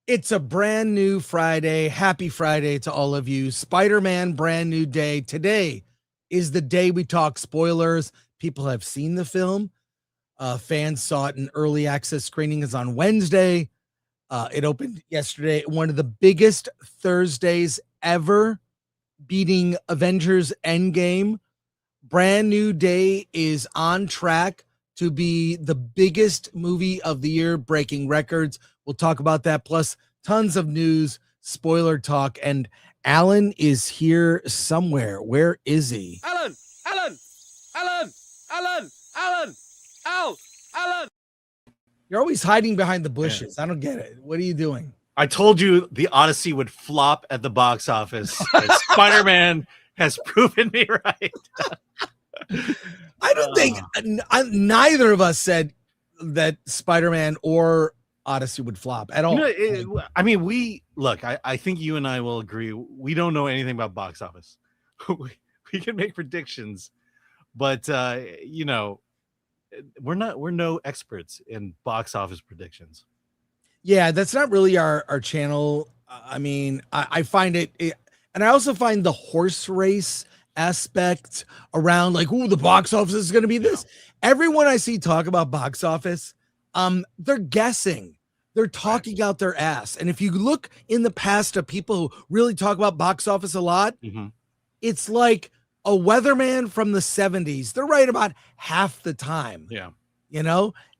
It's a brand new Friday. Happy Friday to all of you. Spider-Man, brand new day. Today is the day we talk spoilers. People have seen the film. Fans saw it in early access screening is on Wednesday. It opened yesterday. One of the biggest Thursdays ever, beating Avengers Endgame. Brand new day is on track to be the biggest movie of the year, breaking records. We'll talk about that, plus tons of news, spoiler talk, and Alan is here somewhere. Where is he? Alan! You're always hiding behind the bushes. Yeah. I don't get it. What are you doing? I told you the Odyssey would flop at the box office. Spider-Man has proven me right. I don't think neither of us said that Spider-Man or Odyssey would flop at all. I think you and I will agree. We don't know anything about box office. we can make predictions, but we're no experts in box office predictions. Yeah, that's not really our channel. I find it, and I also find the horse race aspect around like, the box office is going to be this. Everyone I see talk about box office, they're guessing. They're talking out their ass. And if you look in the past of people who really talk about box office a lot, it's like a weatherman from the 70s. They're right about half the time. Yeah.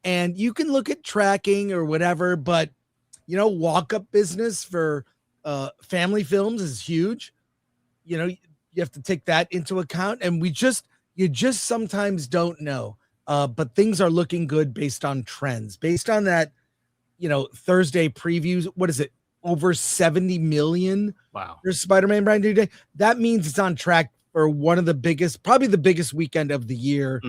And you can look at tracking or whatever, but walk-up business for family films is huge. You have to take that into account. And you just sometimes don't know. But things are looking good based on trends, based on that, Thursday previews. What is it? Over 70 million. Wow. For Spider-Man brand new day. That means it's on track for one of the biggest, probably the biggest weekend of the year.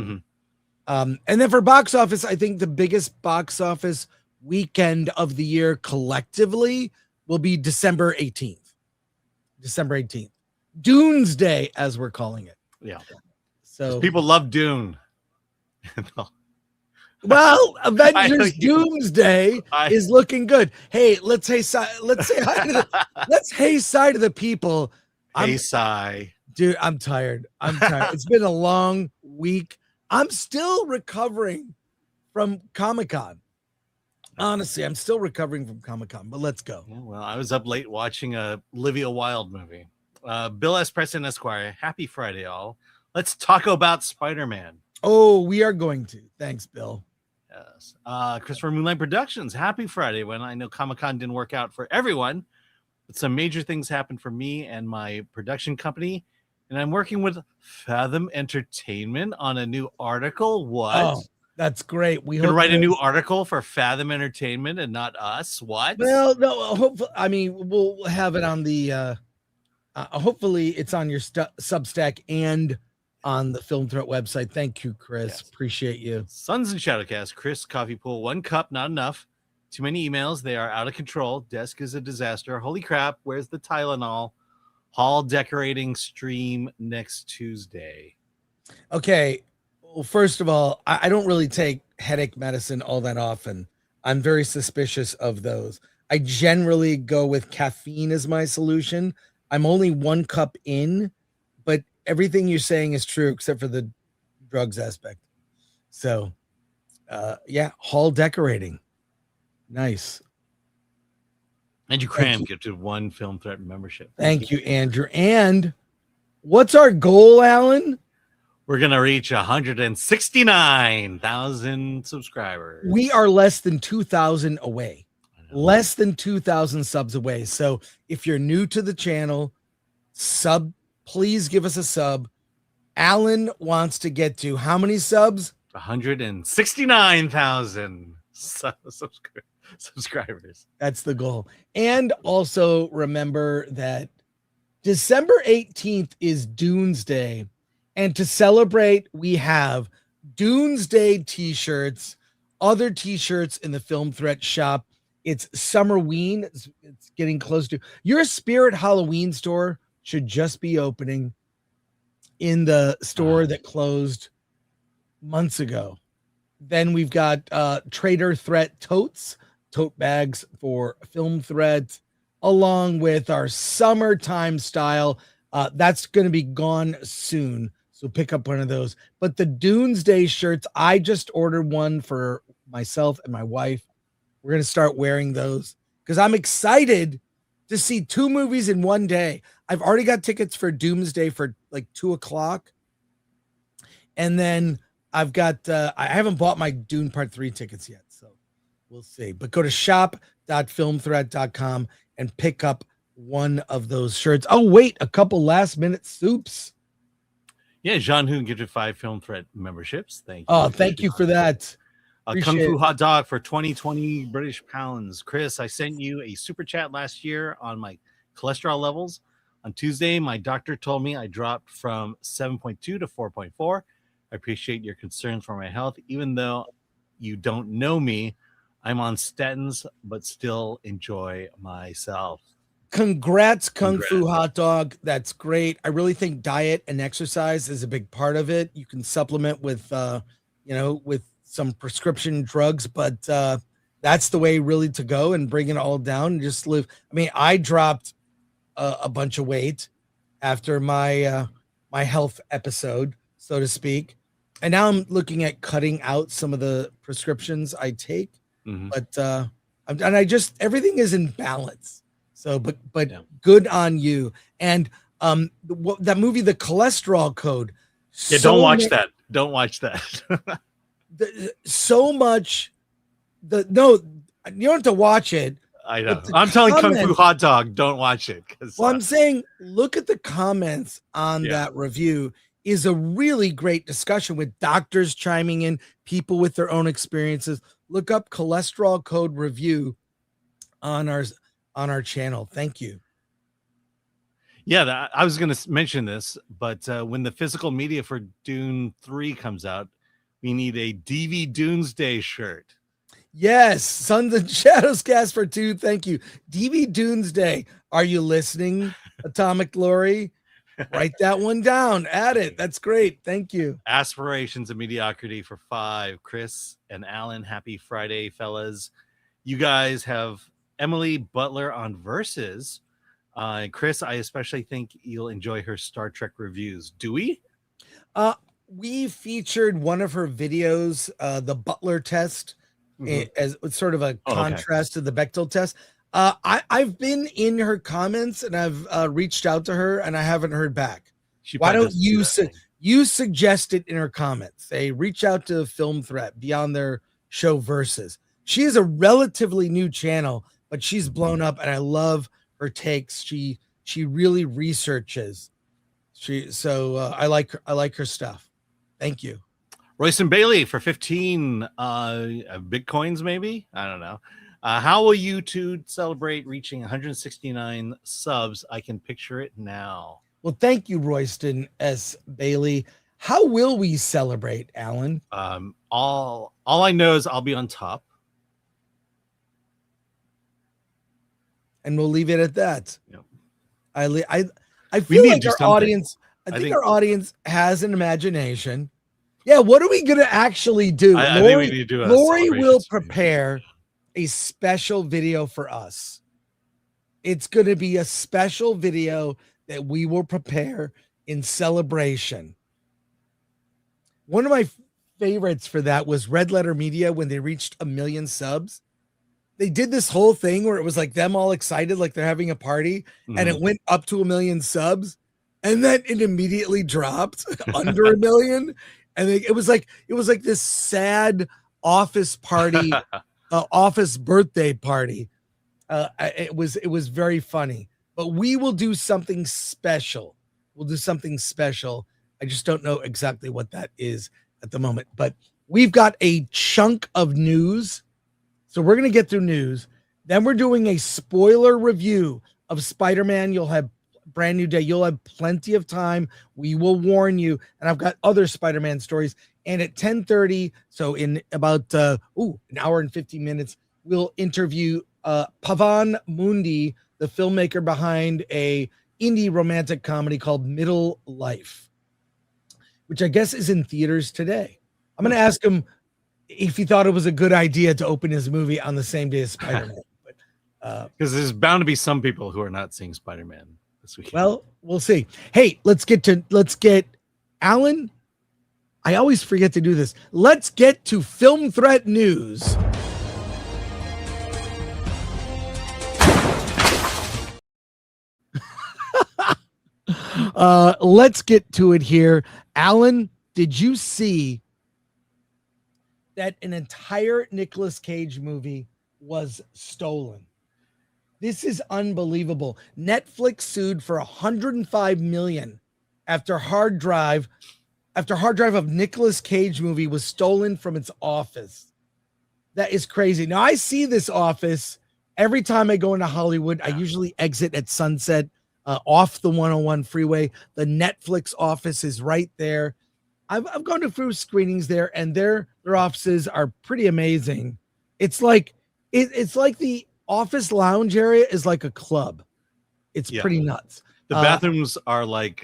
And then for box office, I think the biggest box office weekend of the year collectively will be December 18th. Doomsday, as we're calling it. Yeah. So people love Dune. Well, Avengers Doomsday is looking good. Hey, let's say hi to the people. Dude, I'm tired. It's been a long week. I'm still recovering from Comic-Con. Honestly, I'm still recovering from Comic-Con, but let's go. Yeah, well, I was up late watching a Olivia Wilde movie. Bill S. Preston Esquire, happy Friday, all. Let's talk about Spider-Man. Oh, we are going to. Thanks, Bill. Yes. Christopher Moonlight Productions, happy Friday. When I know Comic-Con didn't work out for everyone, but some major things happened for me and my production company. And I'm working with Fathom Entertainment on a new article. What? Oh, that's great. We can write a new article for Fathom Entertainment and not us. What? Well, no, hopefully, we'll have it on the, hopefully it's on your Substack and on the Film Threat website. Thank you, Chris. Yes. Appreciate you. Suns and Shadowcast. Chris, coffee pool, 1 cup, not enough. Too many emails. They are out of control. Desk is a disaster. Holy crap. Where's the Tylenol? Hall decorating stream next Tuesday. Okay. Well, first of all, I don't really take headache medicine all that often. I'm very suspicious of those. I generally go with caffeine as my solution. I'm only 1 cup in, but everything you're saying is true except for the drugs aspect. So, hall decorating. Nice. Andrew Cram gifted 1 Film Threat membership. Thank you, Andrew. And what's our goal, Alan? We're going to reach 169,000 subscribers. We are less than 2,000 away. Less than 2,000 subs away. So if you're new to the channel, please give us a sub. Alan wants to get to how many subs? 169,000 subscribers. That's the goal. And also remember that December 18th is Doomsday. And to celebrate, we have Doomsday t-shirts, other t-shirts in the Film Threat shop. It's Summerween. It's getting close to your Spirit Halloween store should just be opening in the store that closed months ago. Then we've got Trader Threat totes tote bags for Film Threat, along with our summertime style. That's going to be gone soon. So pick up one of those. But the Doomsday shirts, I just ordered one for myself and my wife. We're going to start wearing those because I'm excited to see 2 movies in one day. I've already got tickets for Doomsday for like 2:00. And then I've got, I haven't bought my Dune Part 3 tickets yet. So we'll see. But go to shop.filmthreat.com and pick up one of those shirts. Oh, wait, a couple last minute soups. Yeah, Jean Hu gifted 5 Film Threat memberships. Thank you. Oh, thank you for that. Kung Fu Hot Dog for 20 British pounds. Chris, I sent you a super chat last year on my cholesterol levels. On Tuesday, my doctor told me I dropped from 7.2 to 4.4. I appreciate your concern for my health. Even though you don't know me, I'm on statins, but still enjoy myself. Congrats, Kung Fu Hot Dog. That's great. I really think diet and exercise is a big part of it. You can supplement with, with some prescription drugs, but that's the way really to go and bring it all down and just live. I mean, I dropped a bunch of weight after my my health episode, so to speak. And now I'm looking at cutting out some of the prescriptions I take, but everything is in balance. So, but yeah. Good on you. And that movie, The Cholesterol Code. Yeah, don't watch that. Don't watch that. So much. You don't have to watch it. I know. I'm telling Kung Fu Hot Dog, don't watch it. Well, I'm saying, look at the comments on that review. Is a really great discussion with doctors chiming in, people with their own experiences. Look up Cholesterol Code review on our channel. Thank you. Yeah, I was going to mention this, but when the physical media for Dune 3 comes out, we need a DV Doomsday shirt. Yes, Sons and Shadows cast for 2. Thank you. DV Doomsday. Are you listening, Atomic Glory? Write that one down. Add it. That's great. Thank you. Aspirations of Mediocrity for 5. Chris and Alan, happy Friday, fellas. You guys have Emily Butler on Versus. Chris, I especially think you'll enjoy her Star Trek reviews. Do we? We featured one of her videos, the Butler test, as sort of a contrast to the Bechdel test. I've been in her comments and I've reached out to her and I haven't heard back. Why don't you suggest it in her comments? Say, reach out to Film Threat, be on their show Versus. She is a relatively new channel, but she's blown up and I love her takes. She really researches. I like her stuff. Thank you. Royce and Bailey for 15 Bitcoins, maybe? I don't know. How will you two celebrate reaching 169 subs? I can picture it now. Well, thank you, Royston S. Bailey. How will we celebrate, Alan? All I know is I'll be on top. And we'll leave it at that. Yep. I feel like our audience, I think our audience has an imagination. Yeah, what are we going to actually do? I think we need to do Lori will prepare a special video for us. It's going to be a special video that we will prepare in celebration. One of my favorites for that was Red Letter Media when they reached 1 million subs. They did this whole thing where it was like them all excited, like they're having a party, and it went up to 1 million subs, and then it immediately dropped under 1 million. And it was like this sad office party, office birthday party. It was very funny. But we will do something special. We'll do something special. I just don't know exactly what that is at the moment. But we've got a chunk of news. So we're going to get through news. Then we're doing a spoiler review of Spider-Man. You'll have brand new day. You'll have plenty of time. We will warn you. And I've got other Spider-Man stories. And at 10:30, so in about an hour and 50 minutes, we'll interview Pavan Moondi, the filmmaker behind a indie romantic comedy called Middle Life, which I guess is in theaters today. I'm going to ask him if he thought it was a good idea to open his movie on the same day as Spider-Man. Because there's bound to be some people who are not seeing Spider-Man this week. Well, we'll see. Hey, let's get Alan. I always forget to do this. Let's get to Film Threat News. Let's get to it here. Alan, did you see that an entire Nicolas Cage movie was stolen? This is unbelievable. Netflix sued for $105 million after hard drive of Nicolas Cage movie was stolen from its office. That is crazy. Now I see this office every time I go into Hollywood. I usually exit at sunset off the 101 freeway. The Netflix office is right there. I've gone to few screenings there, and their offices are pretty amazing. It's like it's like the office lounge area is like a club. It's pretty nuts. The bathrooms are like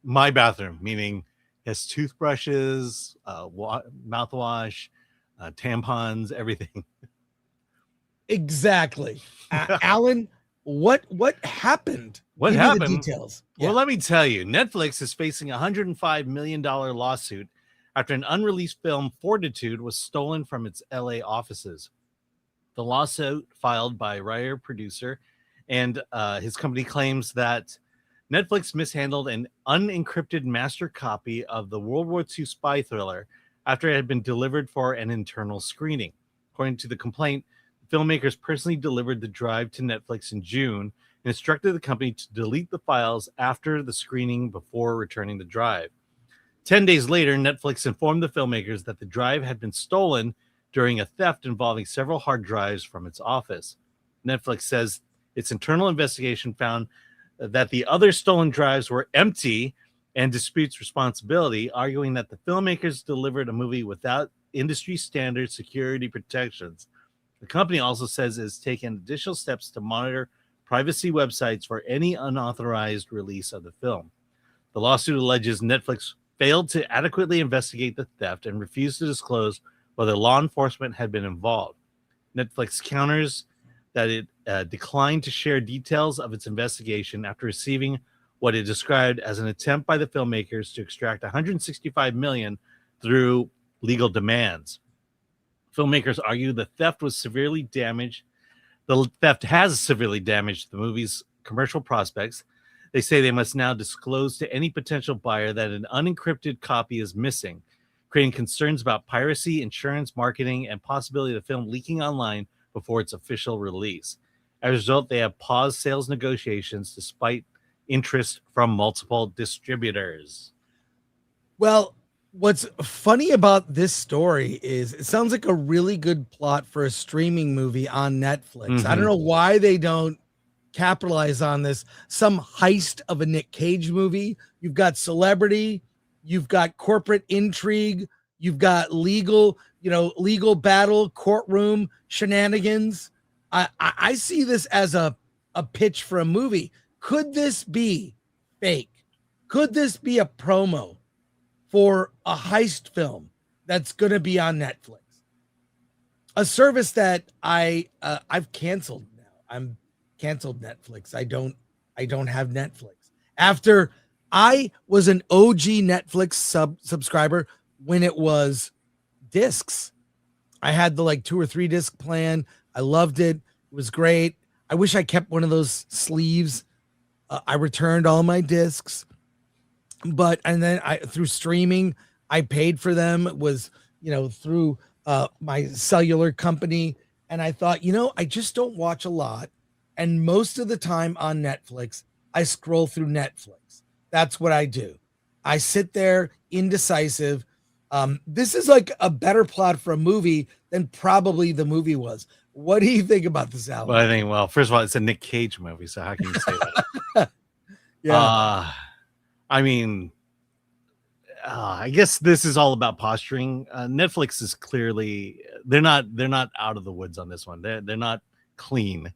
my bathroom, meaning it has toothbrushes, mouthwash, tampons, everything. Exactly. Alan, what happened? What Give me happened? the details. Well, let me tell you, Netflix is facing a $105 million lawsuit after an unreleased film, Fortitude, was stolen from its LA offices. The lawsuit, filed by writer producer and his company, claims that Netflix mishandled an unencrypted master copy of the World War II spy thriller after it had been delivered for an internal screening. According to the complaint, the filmmakers personally delivered the drive to Netflix in June and instructed the company to delete the files after the screening before returning the drive. 10 days later, Netflix informed the filmmakers that the drive had been stolen during a theft involving several hard drives from its office. Netflix says its internal investigation found that the other stolen drives were empty and disputes responsibility, arguing that the filmmakers delivered a movie without industry standard security protections. The company also says it has taken additional steps to monitor privacy websites for any unauthorized release of the film. The lawsuit alleges Netflix failed to adequately investigate the theft and refused to disclose whether law enforcement had been involved. Netflix counters that it declined to share details of its investigation after receiving what it described as an attempt by the filmmakers to extract $165 million through legal demands. Filmmakers argue the theft was severely damaged. The theft has severely damaged the movie's commercial prospects. They say they must now disclose to any potential buyer that an unencrypted copy is missing, creating concerns about piracy, insurance, marketing, and possibility of the film leaking online before its official release. As a result, they have paused sales negotiations despite interest from multiple distributors. Well, what's funny about this story is it sounds like a really good plot for a streaming movie on Netflix. Mm-hmm. I don't know why they don't capitalize on this. Some heist of a Nick Cage movie. You've got celebrity, you've got corporate intrigue, you've got legal battle, courtroom shenanigans. I see this as a pitch for a movie. Could this be fake? Could this be a promo for a heist film that's going to be on Netflix? A service that I've canceled now. I'm canceled Netflix. I don't have Netflix. After I was an OG Netflix subscriber when it was discs. I had the 2 or 3 disc plan. I loved it. It was great. I wish I kept one of those sleeves. I returned all my discs, and then through streaming, I paid for them. It was, through my cellular company. And I thought, I just don't watch a lot. And most of the time on Netflix, I scroll through Netflix. That's what I do. I sit there indecisive. This is like a better plot for a movie than probably the movie was. What do you think about this, Alan? Well, first of all, it's a Nick Cage movie, so how can you say that? Yeah. I guess this is all about posturing. Netflix is clearly they're not out of the woods on this one. They're not clean.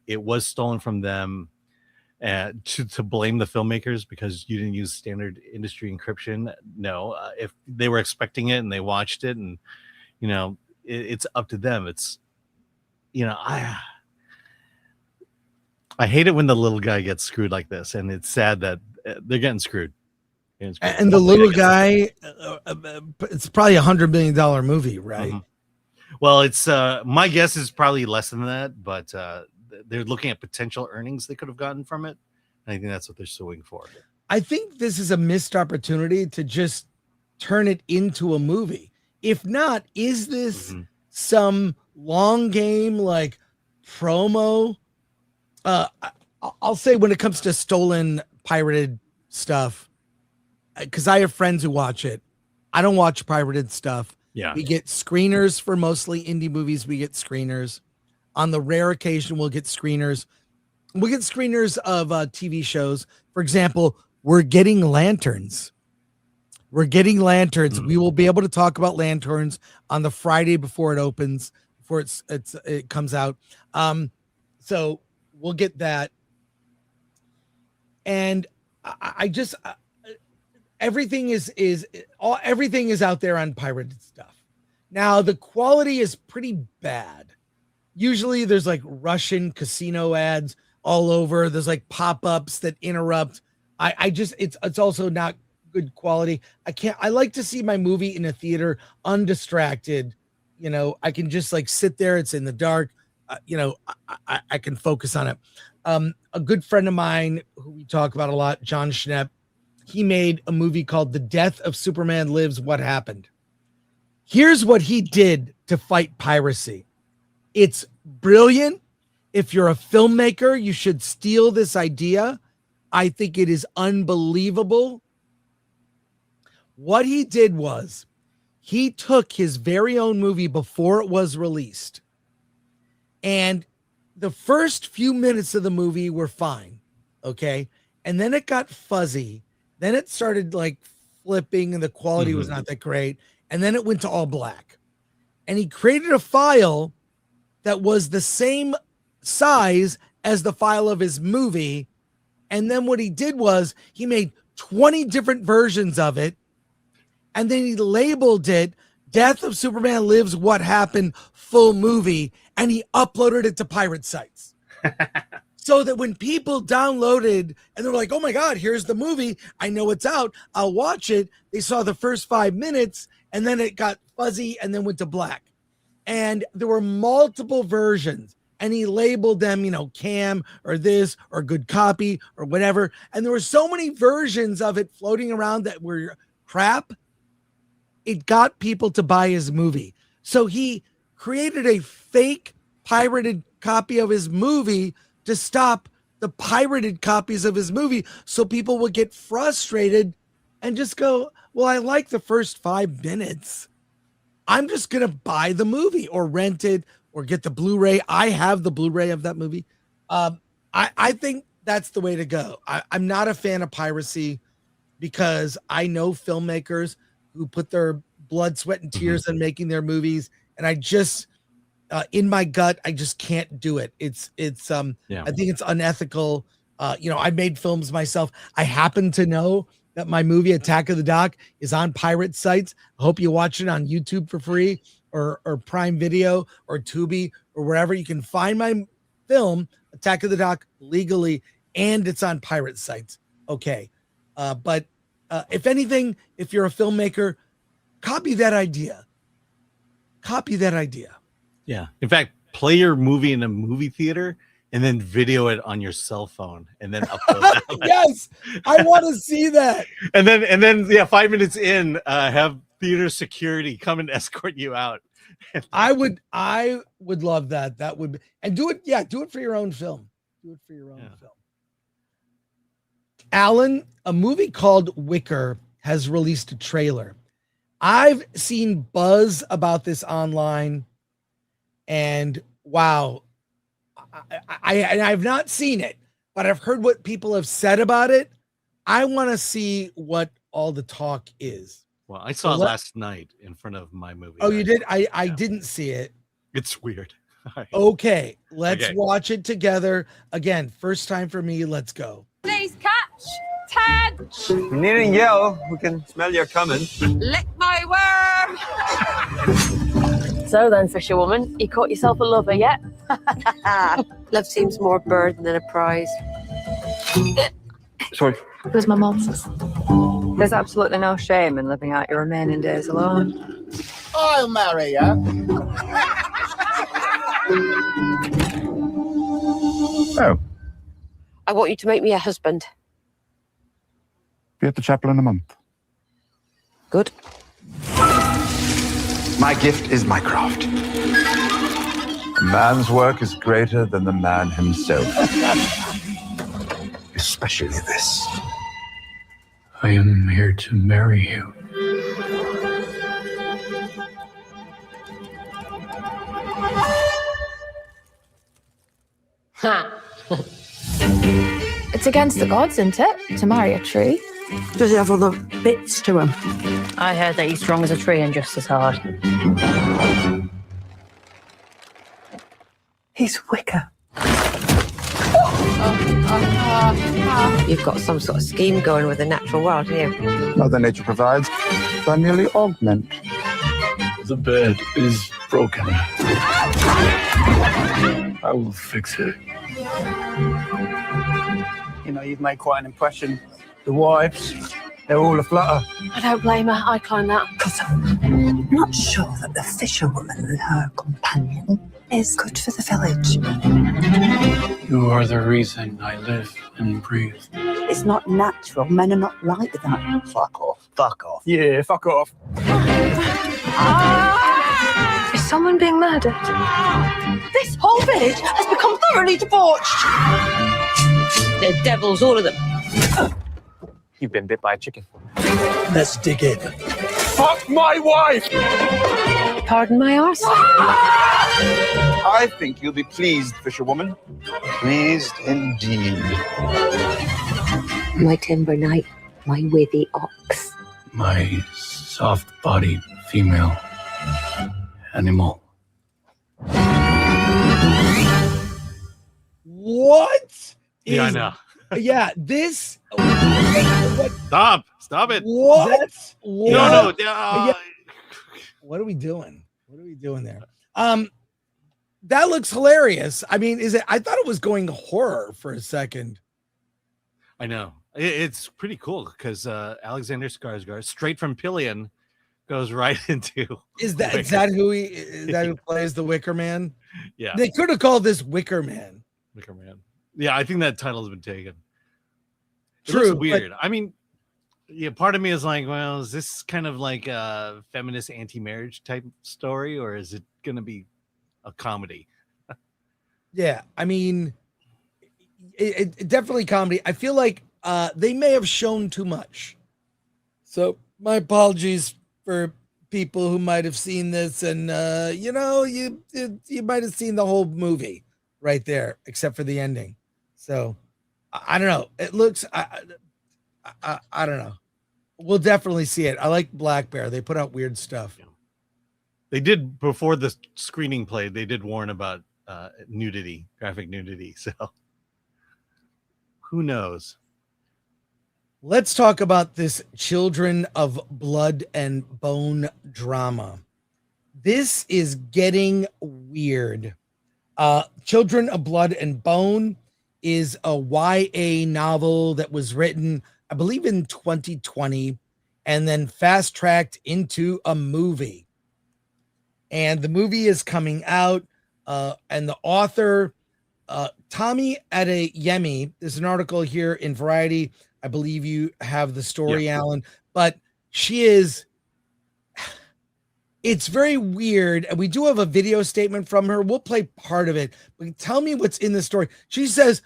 It was stolen from them. To blame the filmmakers because you didn't use standard industry encryption. No, if they were expecting it and they watched it and it's up to them. It's, I hate it when the little guy gets screwed like this, and it's sad that they're getting screwed. And the little guy, it's probably $100 million movie, right? Well, it's my guess is probably less than that, but they're looking at potential earnings they could have gotten from it. And I think that's what they're suing for. I think this is a missed opportunity to just turn it into a movie. If not, is this some long game like promo? I'll say when it comes to stolen, pirated stuff, because I have friends who watch it. I don't watch pirated stuff. Yeah. We get screeners for mostly indie movies. We get screeners. On the rare occasion, we'll get screeners. We'll get screeners of TV shows. For example, we're getting Lanterns. We will be able to talk about Lanterns on the Friday before it opens, before it comes out. So we'll get that. And I just everything is out there on pirated stuff. Now the quality is pretty bad. Usually there's like Russian casino ads all over. There's like pop-ups that interrupt. It's also not good quality. I like to see my movie in a theater undistracted. I can just like sit there. It's in the dark. I can focus on it. A good friend of mine who we talk about a lot, John Schnepp, he made a movie called The Death of Superman Lives, What Happened. Here's what he did to fight piracy. It's brilliant. If you're a filmmaker, you should steal this idea. I think it is unbelievable. What he did was he took his very own movie before it was released, and the first few minutes of the movie were fine, okay? And then it got fuzzy. Then it started like flipping and the quality was not that great. And then it went to all black. And he created a file that was the same size as the file of his movie. And then what he did was he made 20 different versions of it. And then he labeled it Death of Superman Lives, What Happened, full movie. And he uploaded it to pirate sites. So that when people downloaded and they're like, oh my God, here's the movie. I know it's out. I'll watch it. They saw the first 5 minutes and then it got fuzzy and then went to black. And there were multiple versions and he labeled them, cam or this or good copy or whatever. And there were so many versions of it floating around that were crap. It got people to buy his movie. So he created a fake pirated copy of his movie to stop the pirated copies of his movie, so people would get frustrated and just go, well, I like the first 5 minutes. I'm just going to buy the movie or rent it or get the Blu-ray. I have the Blu-ray of that movie. I think that's the way to go. I'm not a fan of piracy because I know filmmakers who put their blood, sweat, and tears in making their movies. And I just, in my gut, I just can't do it. I think it's unethical. I made films myself. I happen to know that my movie Attack of the Dock is on pirate sites. I hope you watch it on YouTube for free or Prime Video or Tubi or wherever you can find my film Attack of the Dock legally, and it's on pirate sites. Okay. But if anything, if you're a filmmaker, copy that idea. Yeah. In fact, play your movie in a movie theater and then video it on your cell phone and then upload that. Yes, I want to see that. And then 5 minutes in, have theater security come and escort you out. I would love that. That would be, and do it. Yeah, do it for your own film. Film. Alan, a movie called Wicker has released a trailer. I've seen buzz about this online, and wow, I've not seen it, but I've heard what people have said about it. I want to see what all the talk is. Well, I saw it last night in front of my movie. Oh, you did? I didn't see it. It's weird. Okay, let's watch it together. Again, first time for me. Let's go. Please catch, tag. You needn't yell. We can smell your coming. Lick my worm. So then, fisherwoman, you caught yourself a lover yet? Love seems more a burden than a prize. Sorry. Where's my mom? There's absolutely no shame in living out your remaining days alone. I'll marry you. Oh, I want you to make me a husband. be at the chapel in a month. Good. My gift is my craft. A man's work is greater than the man himself. Especially this. I am here to marry you. It's against the gods, isn't it, to marry a tree? Does he have other bits to him? I heard that he's strong as a tree and just as hard. He's Wicker. You've got some sort of scheme going with the natural world here. Mother Nature provides, I merely augment. The bed is broken. I will fix it. You know, you've made quite an impression. The wives, they're all aflutter. I don't blame her. I'd climb that. Because I'm not sure that the fisherwoman and her companion is good for the village. You are the reason I live and breathe. It's not natural. Men are not like that. Fuck off. Fuck off. Yeah, fuck off. Is someone being murdered? This whole village has become thoroughly debauched. They're devils, all of them. You've been bit by a chicken. Let's dig in. Fuck my wife! Pardon my arse. I think you'll be pleased, fisherwoman. Pleased indeed. My timber knight, my withy ox. My soft-bodied female animal. What? Yeah, I is- know. Yeah, this. Stop it. What? What? No. What are we doing? What are we doing there? That looks hilarious. I mean, is it? I thought it was going horror for a second. I know. It's pretty cool because Alexander Skarsgård, straight from Pillion, goes right into. Is that who plays the Wicker Man? Yeah, They could have called this Wicker Man. Wicker Man. Yeah, I think that title has been taken. It True, looks weird. I mean, yeah, part of me is like, well, is this kind of like a feminist anti-marriage type story, or is it going to be a comedy? Yeah, I mean, it definitely comedy. I feel like they may have shown too much. So my apologies for people who might have seen this, and you might have seen the whole movie right there, except for the ending. So I don't know. It looks I don't know. We'll definitely see it. I like Black Bear. They put out weird stuff. They did before the screening played. They did warn about nudity, graphic nudity. So who knows? Let's talk about this Children of Blood and Bone drama. This is getting weird. Children of Blood and Bone is a YA novel that was written, I believe, in 2020 and then fast-tracked into a movie. And the movie is coming out, and the author, Tommy Adeyemi, there's an article here in Variety. I believe you have the story, Yeah. Alan, but she is, it's very weird. And we do have a video statement from her. We'll play part of it, but tell me what's in the story. She says,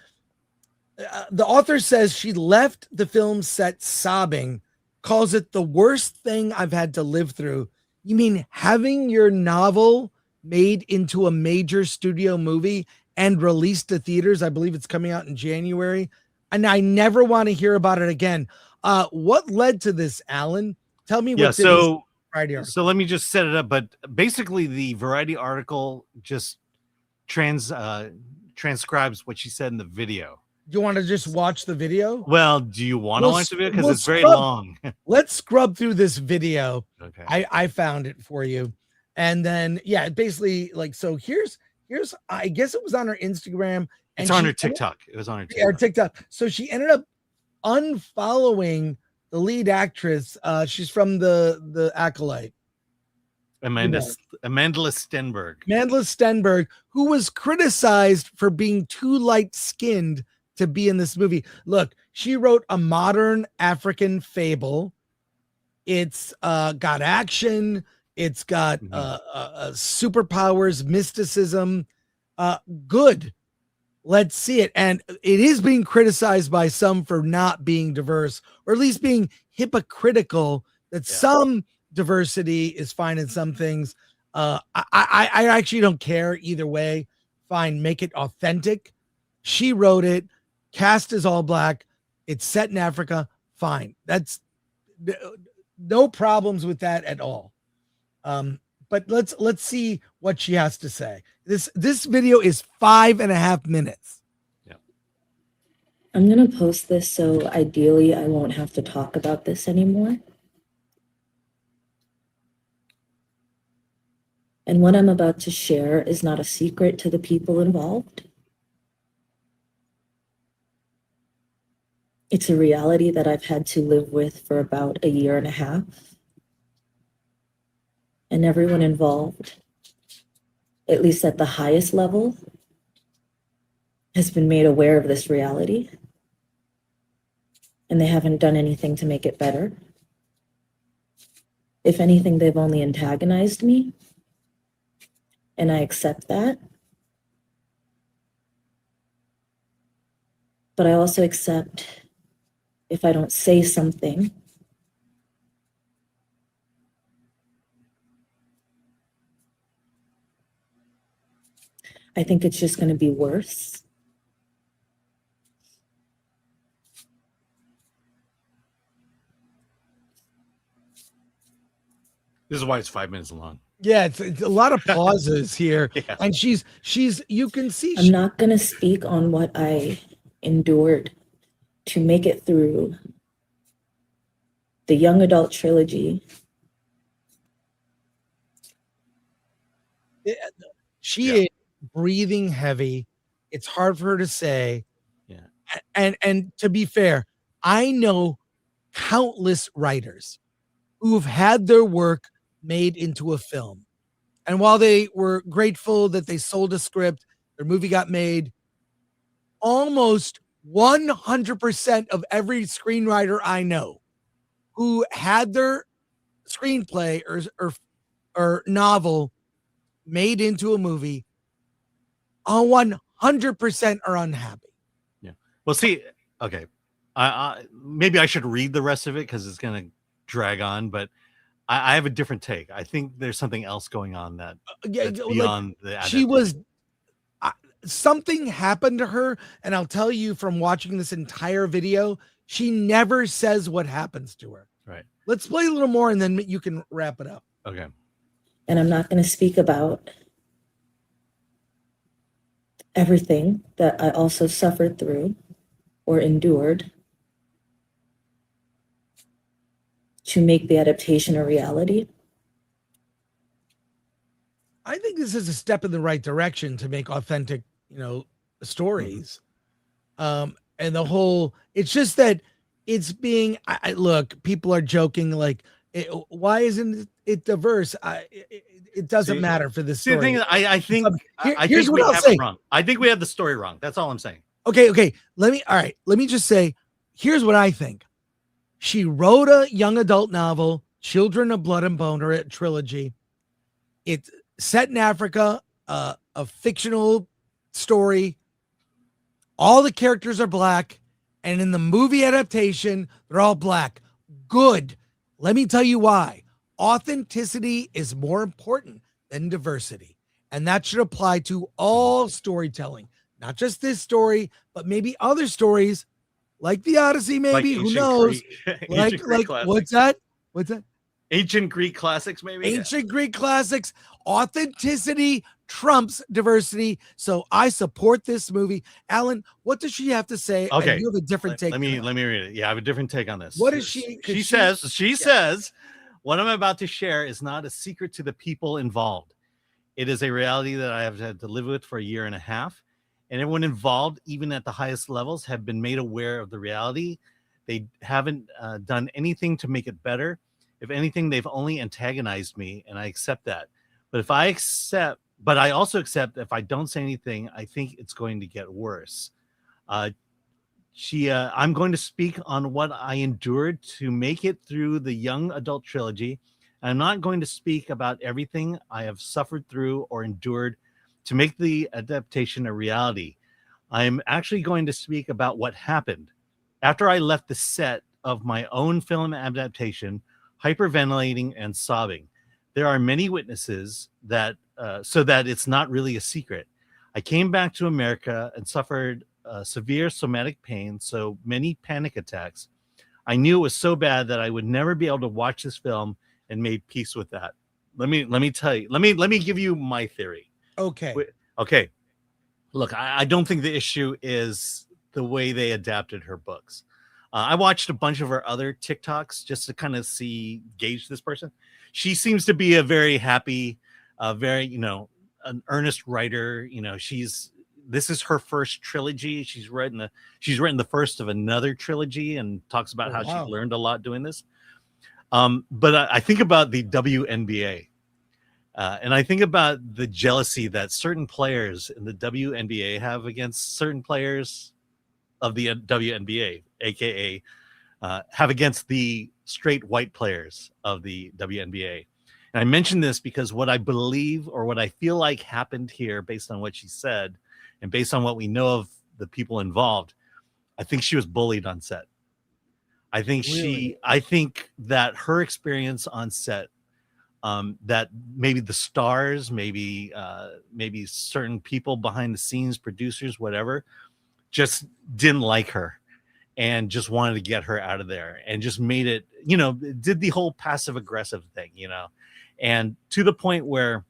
the author says she left the film set sobbing, calls it the worst thing I've had to live through. You mean having your novel made into a major studio movie and released to theaters? I believe it's coming out in January. And I never want to hear about it again. What led to this, Alan? Tell me what's in this Variety article. So let me just set it up. But basically, the Variety article just transcribes what she said in the video. You want to just watch the video? Well, do you want to watch the video? Because we'll it's very scrub- long. Let's scrub through this video. Okay. I found it for you. And then basically like, so here's I guess it was on her Instagram. It's on her TikTok. It was on her TikTok. Her TikTok. So she ended up unfollowing the lead actress. She's from the Acolyte. Amanda Stenberg. Amanda Stenberg, who was criticized for being too light-skinned to be in this movie. Look, she wrote a modern African fable. It's got action. It's got superpowers, mysticism. Good. Let's see it. And it is being criticized by some for not being diverse, or at least being hypocritical, that some diversity is fine in some things. I actually don't care either way. Fine, make it authentic. She wrote it. Cast is all black. It's set in Africa. Fine. That's no problems with that at all. But let's see what she has to say. This video is 5.5 minutes. Yeah. I'm gonna post this, so ideally I won't have to talk about this anymore. And what I'm about to share is not a secret to the people involved. It's a reality that I've had to live with for about 1.5 years. And everyone involved, at least at the highest level, has been made aware of this reality. And they haven't done anything to make it better. If anything, they've only antagonized me. And I accept that. But I also accept if I don't say something, I think it's just going to be worse. This is why it's 5 minutes long. Yeah, it's a lot of pauses here. Yeah. And she's you can see I'm not going to speak on what I endured to make it through the young adult trilogy. She is breathing heavy. It's hard for her to say. Yeah. And to be fair, I know countless writers who've had their work made into a film. And while they were grateful that they sold a script, their movie got made, almost 100% of every screenwriter I know who had their screenplay or novel made into a movie, 100% are unhappy. Yeah. Well, see, okay. Maybe I should read the rest of it because it's going to drag on, but I have a different take. I think there's something else going on that's beyond the adaptation. She was something happened to her, and I'll tell you from watching this entire video, she never says what happens to her. Right. Let's play a little more, and then you can wrap it up. Okay. And I'm not going to speak about everything that I also suffered through or endured to make the adaptation a reality. I think this is a step in the right direction to make authentic, stories. And the whole, it's just that it's being, look, people are joking like, why isn't it diverse? It doesn't matter for this story. The thing is, I think here's we what I'll have say. it wrong. I think we have the story wrong. That's all I'm saying. Okay. Let me just say, here's what I think. She wrote a young adult novel, Children of Blood and Bone, or a trilogy. It's set in Africa, a fictional story. All the characters are black, and in the movie adaptation, they're all black. Good. Let me tell you why. Authenticity is more important than diversity, and that should apply to all storytelling, not just this story, but maybe other stories like the Odyssey, maybe. Who knows? Like what's that? Ancient Greek classics, maybe. Ancient Greek classics. Authenticity trumps diversity. So I support this movie. Alan, what does she have to say? Okay, and you have a different take. Let me read it. Yeah, I have a different take on this. What is she? She says, What I'm about to share is not a secret to the people involved. It is a reality that I have had to live with for a year and a half. And everyone involved, even at the highest levels, have been made aware of the reality. They haven't done anything to make it better. If anything, they've only antagonized me, and I accept that. But I also accept if I don't say anything, I think it's going to get worse. I'm going to speak on what I endured to make it through the young adult trilogy. I'm not going to speak about everything I have suffered through or endured to make the adaptation a reality. I'm actually going to speak about what happened after I left the set of my own film adaptation, hyperventilating and sobbing. There are many witnesses that so that it's not really a secret. I came back to America and suffered severe somatic pain, so many panic attacks. I knew it was so bad that I would never be able to watch this film and made peace with that. Let me tell you. Let me give you my theory. Okay. Okay. Look, I don't think the issue is the way they adapted her books. I watched a bunch of her other TikToks just to kind of gauge this person. She seems to be a very happy, very, an earnest writer. This is her first trilogy. She's written the first of another trilogy and talks about how she learned a lot doing this. But I think about the WNBA. And I think about the jealousy that certain players in the WNBA have against certain players of the WNBA, aka have against the straight white players of the WNBA. And I mention this because what I believe or what I feel like happened here, based on what she said and based on what we know of the people involved, I think she was bullied on set. I think that her experience on set, that maybe the stars, maybe certain people behind the scenes, producers, whatever, just didn't like her and just wanted to get her out of there and just made it, did the whole passive aggressive thing, and to the point where,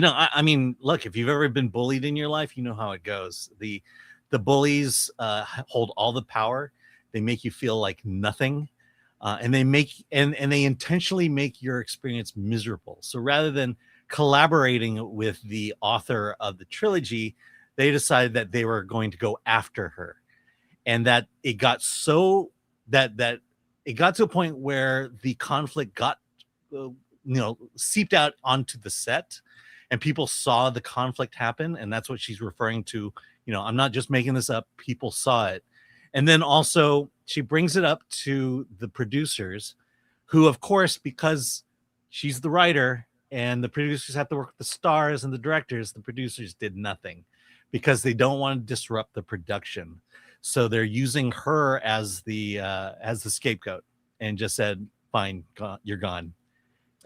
I mean, look, if you've ever been bullied in your life, you know how it goes. The bullies hold all the power. They make you feel like nothing. And they intentionally make your experience miserable. So rather than collaborating with the author of the trilogy, they decided that they were going to go after her, and that it got so that it got to a point where the conflict got seeped out onto the set, and people saw the conflict happen. And that's what she's referring to. I'm not just making this up. People saw it. And then also she brings it up to the producers, who, of course, because she's the writer and the producers have to work with the stars and the directors, the producers did nothing because they don't want to disrupt the production. So they're using her as the scapegoat and just said, fine, you're gone.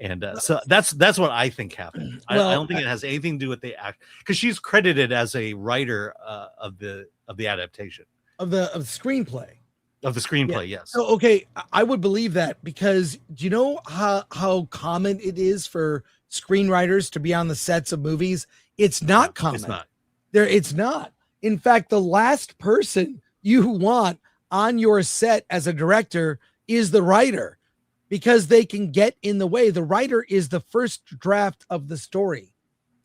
And so that's what I think happened. I don't think it has anything to do with the act, because she's credited as a writer of the adaptation. Of the screenplay. Of the screenplay, yes. So, okay, I would believe that, because do you know how common it is for screenwriters to be on the sets of movies? It's not common. It's not. It's not. In fact, the last person you want on your set as a director is the writer, because they can get in the way. The writer is the first draft of the story.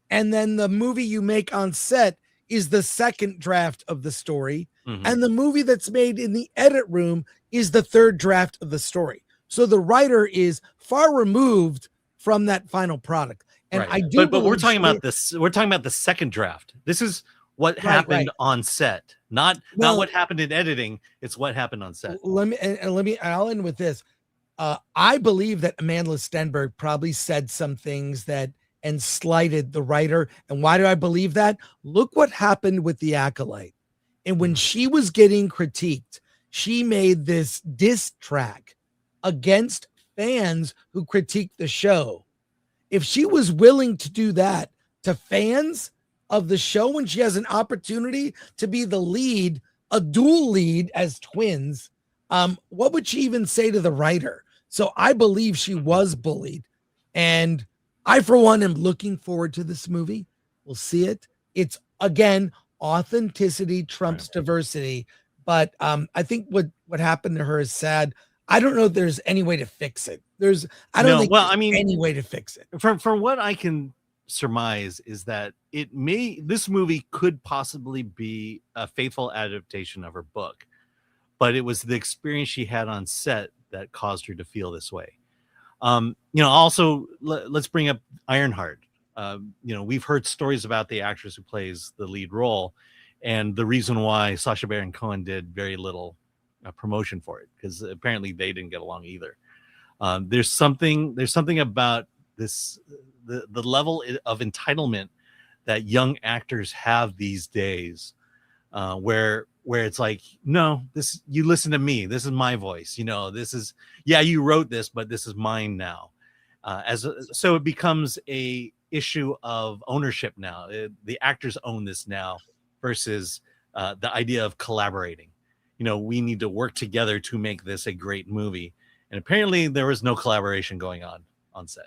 And then the movie you make on set is the second draft of the story. Mm-hmm. And the movie that's made in the edit room is the third draft of the story. So the writer is far removed from that final product. And right. I do, but we're talking about this. We're talking about the second draft. This is what happened on set, not what happened in editing. It's what happened on set. I'll end with this. I believe that Amanda Stenberg probably said some things and slighted the writer. And why do I believe that? Look what happened with The Acolyte. And when she was getting critiqued, she made this diss track against fans who critiqued the show. If she was willing to do that to fans of the show when she has an opportunity to be the lead, a dual lead as twins, what would she even say to the writer? So I believe she was bullied. And I, for one, am looking forward to this movie. We'll see it. It's, again, authenticity trumps diversity. But I think what happened to her is sad. I don't know if there's any way to fix it. I don't No, think well, there's I mean, any way to fix it. from what I can surmise is that this movie could possibly be a faithful adaptation of her book, but it was the experience she had on set that caused her to feel this way. Also let's bring up Ironheart. We've heard stories about the actress who plays the lead role, and the reason why Sacha Baron Cohen did very little promotion for it, because apparently they didn't get along either. There's something about this, the level of entitlement that young actors have these days, where it's like, no, you listen to me, this is my voice, this is, yeah, you wrote this, but this is mine now. So it becomes a issue of ownership now. The actors own this now versus the idea of collaborating. We need to work together to make this a great movie. And apparently there was no collaboration going on set.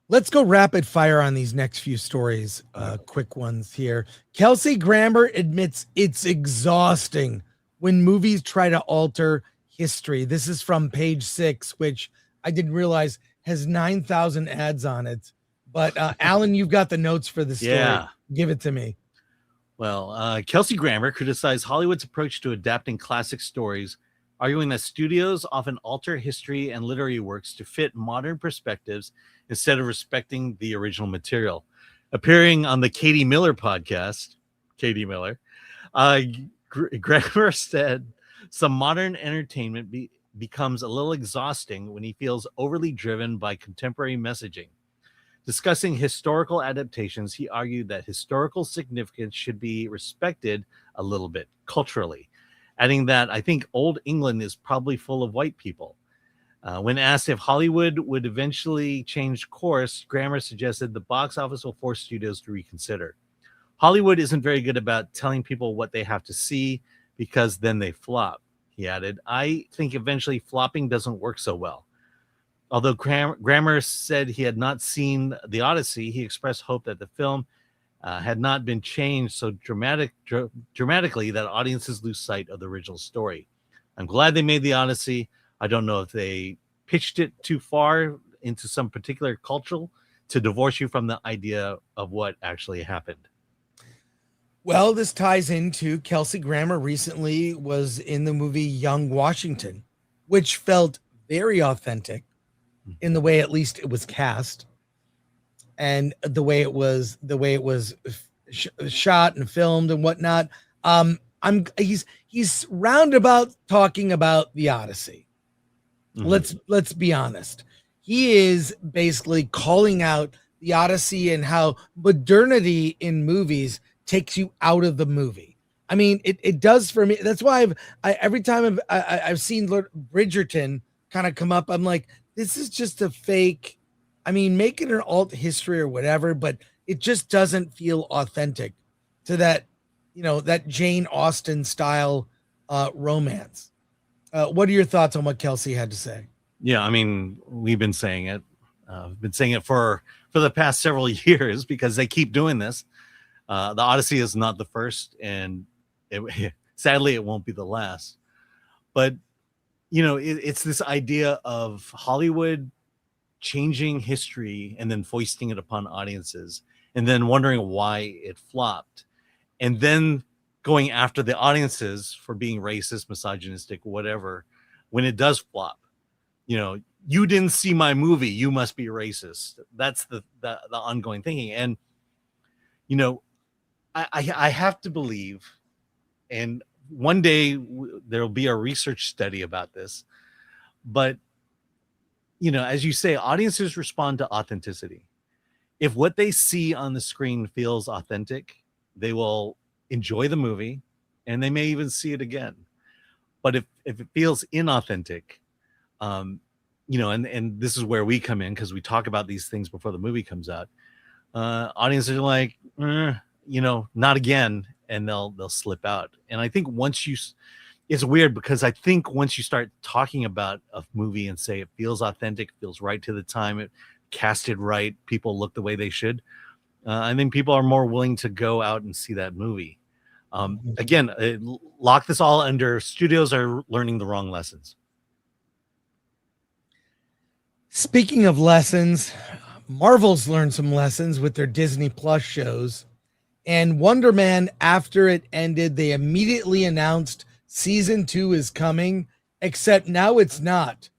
Let's go rapid fire on these next few stories. Quick ones here. Kelsey Grammer admits it's exhausting when movies try to alter history. This is from Page 6, which I didn't realize has 9,000 ads on it. But Alan, you've got the notes for the story. Yeah. Give it to me. Well, Kelsey Grammer criticized Hollywood's approach to adapting classic stories, arguing that studios often alter history and literary works to fit modern perspectives instead of respecting the original material. Appearing on the Katie Miller podcast, Grammer said some modern entertainment becomes a little exhausting when he feels overly driven by contemporary messaging. Discussing historical adaptations, he argued that historical significance should be respected a little bit culturally, adding that I think old England is probably full of white people. When asked if Hollywood would eventually change course, Grammer suggested the box office will force studios to reconsider. Hollywood isn't very good about telling people what they have to see because then they flop, he added. I think eventually flopping doesn't work so well. Although Grammer said he had not seen The Odyssey, he expressed hope that the film had not been changed so dramatically that audiences lose sight of the original story. I'm glad they made The Odyssey. I don't know if they pitched it too far into some particular culture to divorce you from the idea of what actually happened. Well, this ties into Kelsey Grammer recently was in the movie Young Washington, which felt very authentic in the way at least it was cast and the way it was shot and filmed and whatnot. He's roundabout talking about The Odyssey. Mm-hmm. Let's be honest. He is basically calling out The Odyssey and how modernity in movies takes you out of the movie. I mean, it does for me. That's why every time I've seen Bridgerton kind of come up, I'm like, this is just a fake. I mean, make it an alt history or whatever, but it just doesn't feel authentic to that, that Jane Austen style romance. What are your thoughts on what Kelsey had to say? Yeah, I mean, we've been saying it. I've been saying it for the past several years because they keep doing this. The Odyssey is not the first, and sadly, it won't be the last. But it's this idea of Hollywood changing history and then foisting it upon audiences and then wondering why it flopped and then going after the audiences for being racist, misogynistic, whatever, when it does flop. You didn't see my movie, you must be racist. That's the ongoing thinking. And, I have to believe, and one day there'll be a research study about this, but as you say, audiences respond to authenticity. If what they see on the screen feels authentic, they will enjoy the movie and they may even see it again. But if it feels inauthentic, and this is where we come in because we talk about these things before the movie comes out, audiences are like, not again. And they'll slip out. And I think it's weird because I think once you start talking about a movie and say it feels authentic, feels right to the time, it casted right, people look the way they should, I think people are more willing to go out and see that movie. Again, lock this all under studios are learning the wrong lessons. Speaking of lessons, Marvel's learned some lessons with their Disney Plus shows. And Wonder Man, after it ended, they immediately announced season 2 is coming, except now it's not.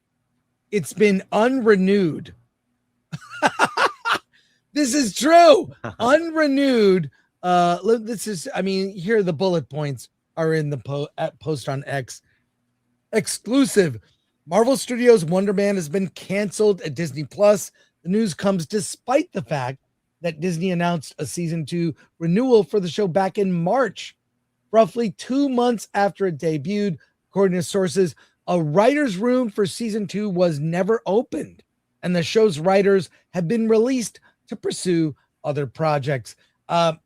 It's been unrenewed. This is true. Unrenewed. This is, I mean, here the bullet points are in the post on X. Exclusive. Marvel Studios' Wonder Man has been canceled at Disney Plus. The news comes despite the fact that Disney announced a season 2 renewal for the show back in March, roughly 2 months after it debuted. According to sources, a writer's room for season 2 was never opened, and the show's writers have been released to pursue other projects. Well,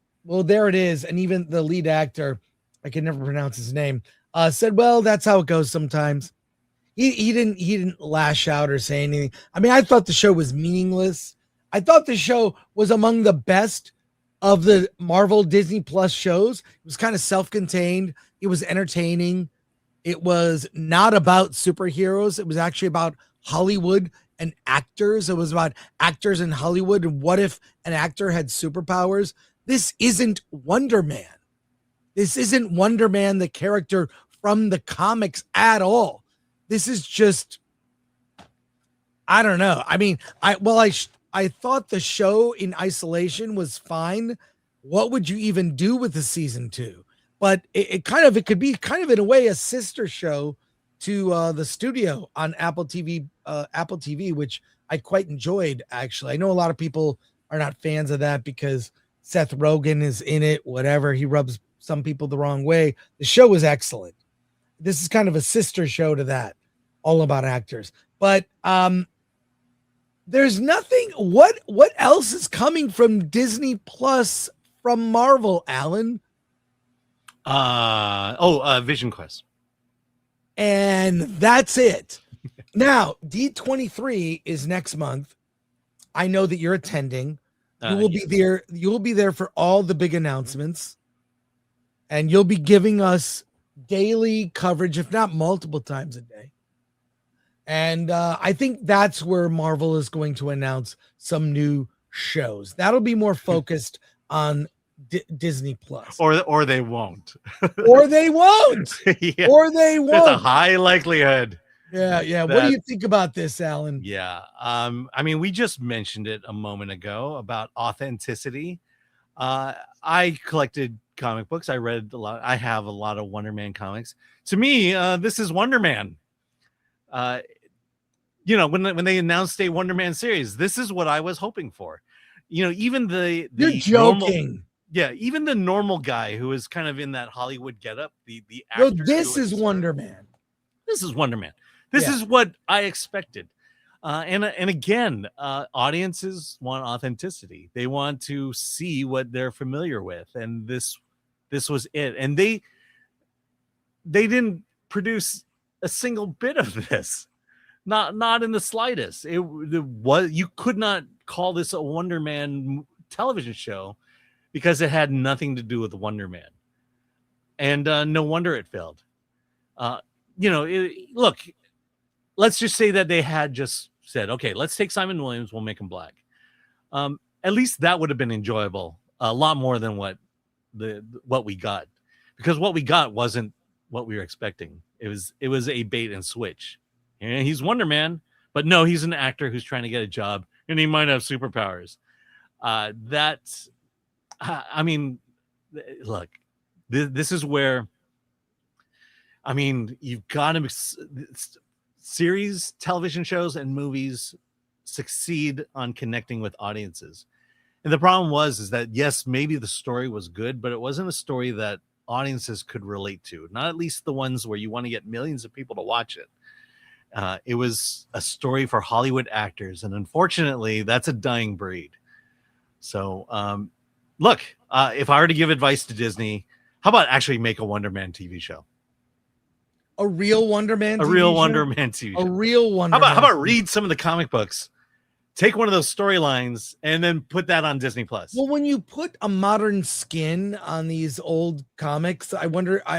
there it is. And even the lead actor, I can never pronounce his name, said, well, that's how it goes sometimes. He didn't lash out or say anything. I mean, I thought the show was meaningless. I thought the show was among the best of the Marvel Disney Plus shows. It was kind of self-contained. It was entertaining. It was not about superheroes. It was actually about Hollywood and actors. It was about actors in Hollywood. And what if an actor had superpowers? This isn't Wonder Man. This isn't Wonder Man, the character from the comics at all. This is just, I don't know. I mean, I thought the show in isolation was fine. What would you even do with the season 2? But it could be kind of in a way a sister show to the studio on Apple TV, which I quite enjoyed, actually. I know a lot of people are not fans of that because Seth Rogen is in it, whatever. He rubs some people the wrong way. The show was excellent. This is kind of a sister show to that, all about actors. But there's nothing. What else is coming from Disney Plus from Marvel, Alan? Vision Quest. And that's it. Now, D23 is next month. I know that you're attending. You will be there. You will be there for all the big announcements. And you'll be giving us daily coverage, if not multiple times a day. And I think that's where Marvel is going to announce some new shows. That'll be more focused on Disney Plus. Or they won't. Or they won't. Yeah. Or they won't. That's a high likelihood. Yeah. What do you think about this, Alan? Yeah. I mean, we just mentioned it a moment ago about authenticity. I collected comic books. I read a lot. I have a lot of Wonder Man comics. To me, this is Wonder Man. When they announced a Wonder Man series, this is what I was hoping for. Even the You're joking. Even the normal guy who is kind of in that Hollywood getup, the actor. No, this is Wonder Man. This is Wonder Man. This is what I expected. And again, audiences want authenticity. They want to see what they're familiar with, and this was it. And they didn't produce a single bit of this, not in the slightest. You could not call this a Wonder Man television show because it had nothing to do with Wonder Man, and no wonder it failed. Look, let's just say that they had just said, okay, let's take Simon Williams, we'll make him black. At least that would have been enjoyable a lot more than what we got, because what we got wasn't what we were expecting. It was a bait and switch. And he's Wonder Man, but no, he's an actor who's trying to get a job, and he might have superpowers. Look, this is where, you've got to series, television shows, and movies succeed on connecting with audiences. And the problem is that, yes, maybe the story was good, but it wasn't a story that audiences could relate to, not at least the ones where you want to get millions of people to watch it. It was a story for Hollywood actors, and unfortunately, that's a dying breed. So, look, if I were to give advice to Disney, how about actually make a Wonder Man TV show? A real Wonder Man TV show? How about read some of the comic books, take one of those storylines, and then put that on Disney Plus? Well, when you put a modern skin on these old comics, I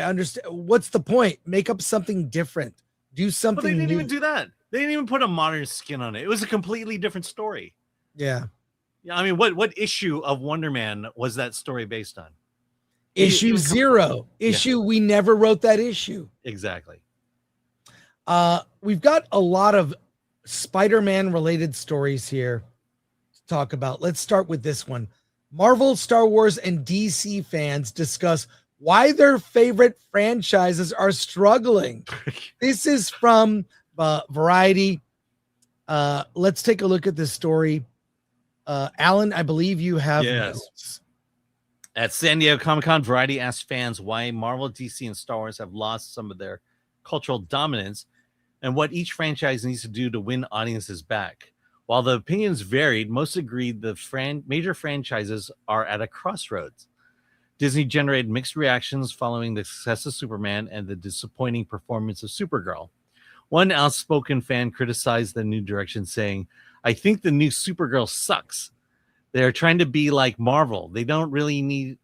understand what's the point? Make up something different. Do something. Well, they didn't new. even do that. They didn't even put a modern skin on it. It was a completely different story. Yeah. Yeah, I mean, what issue of Wonder Man was that story based on? Issue 0. Issue we never wrote that issue. Exactly. We've got a lot of Spider-Man related stories here to talk about. Let's start with this one. Marvel, Star Wars, and DC fans discuss why their favorite franchises are struggling. This is from Variety. Let's take a look at this story. Alan, I believe you have notes. At San Diego Comic-Con, Variety asked fans why Marvel, DC, and Star Wars have lost some of their cultural dominance and what each franchise needs to do to win audiences back. While the opinions varied, most agreed the major franchises are at a crossroads. Disney generated mixed reactions following the success of Superman and the disappointing performance of Supergirl. One outspoken fan criticized the new direction, saying, "I think the new Supergirl sucks. They're trying to be like Marvel. They need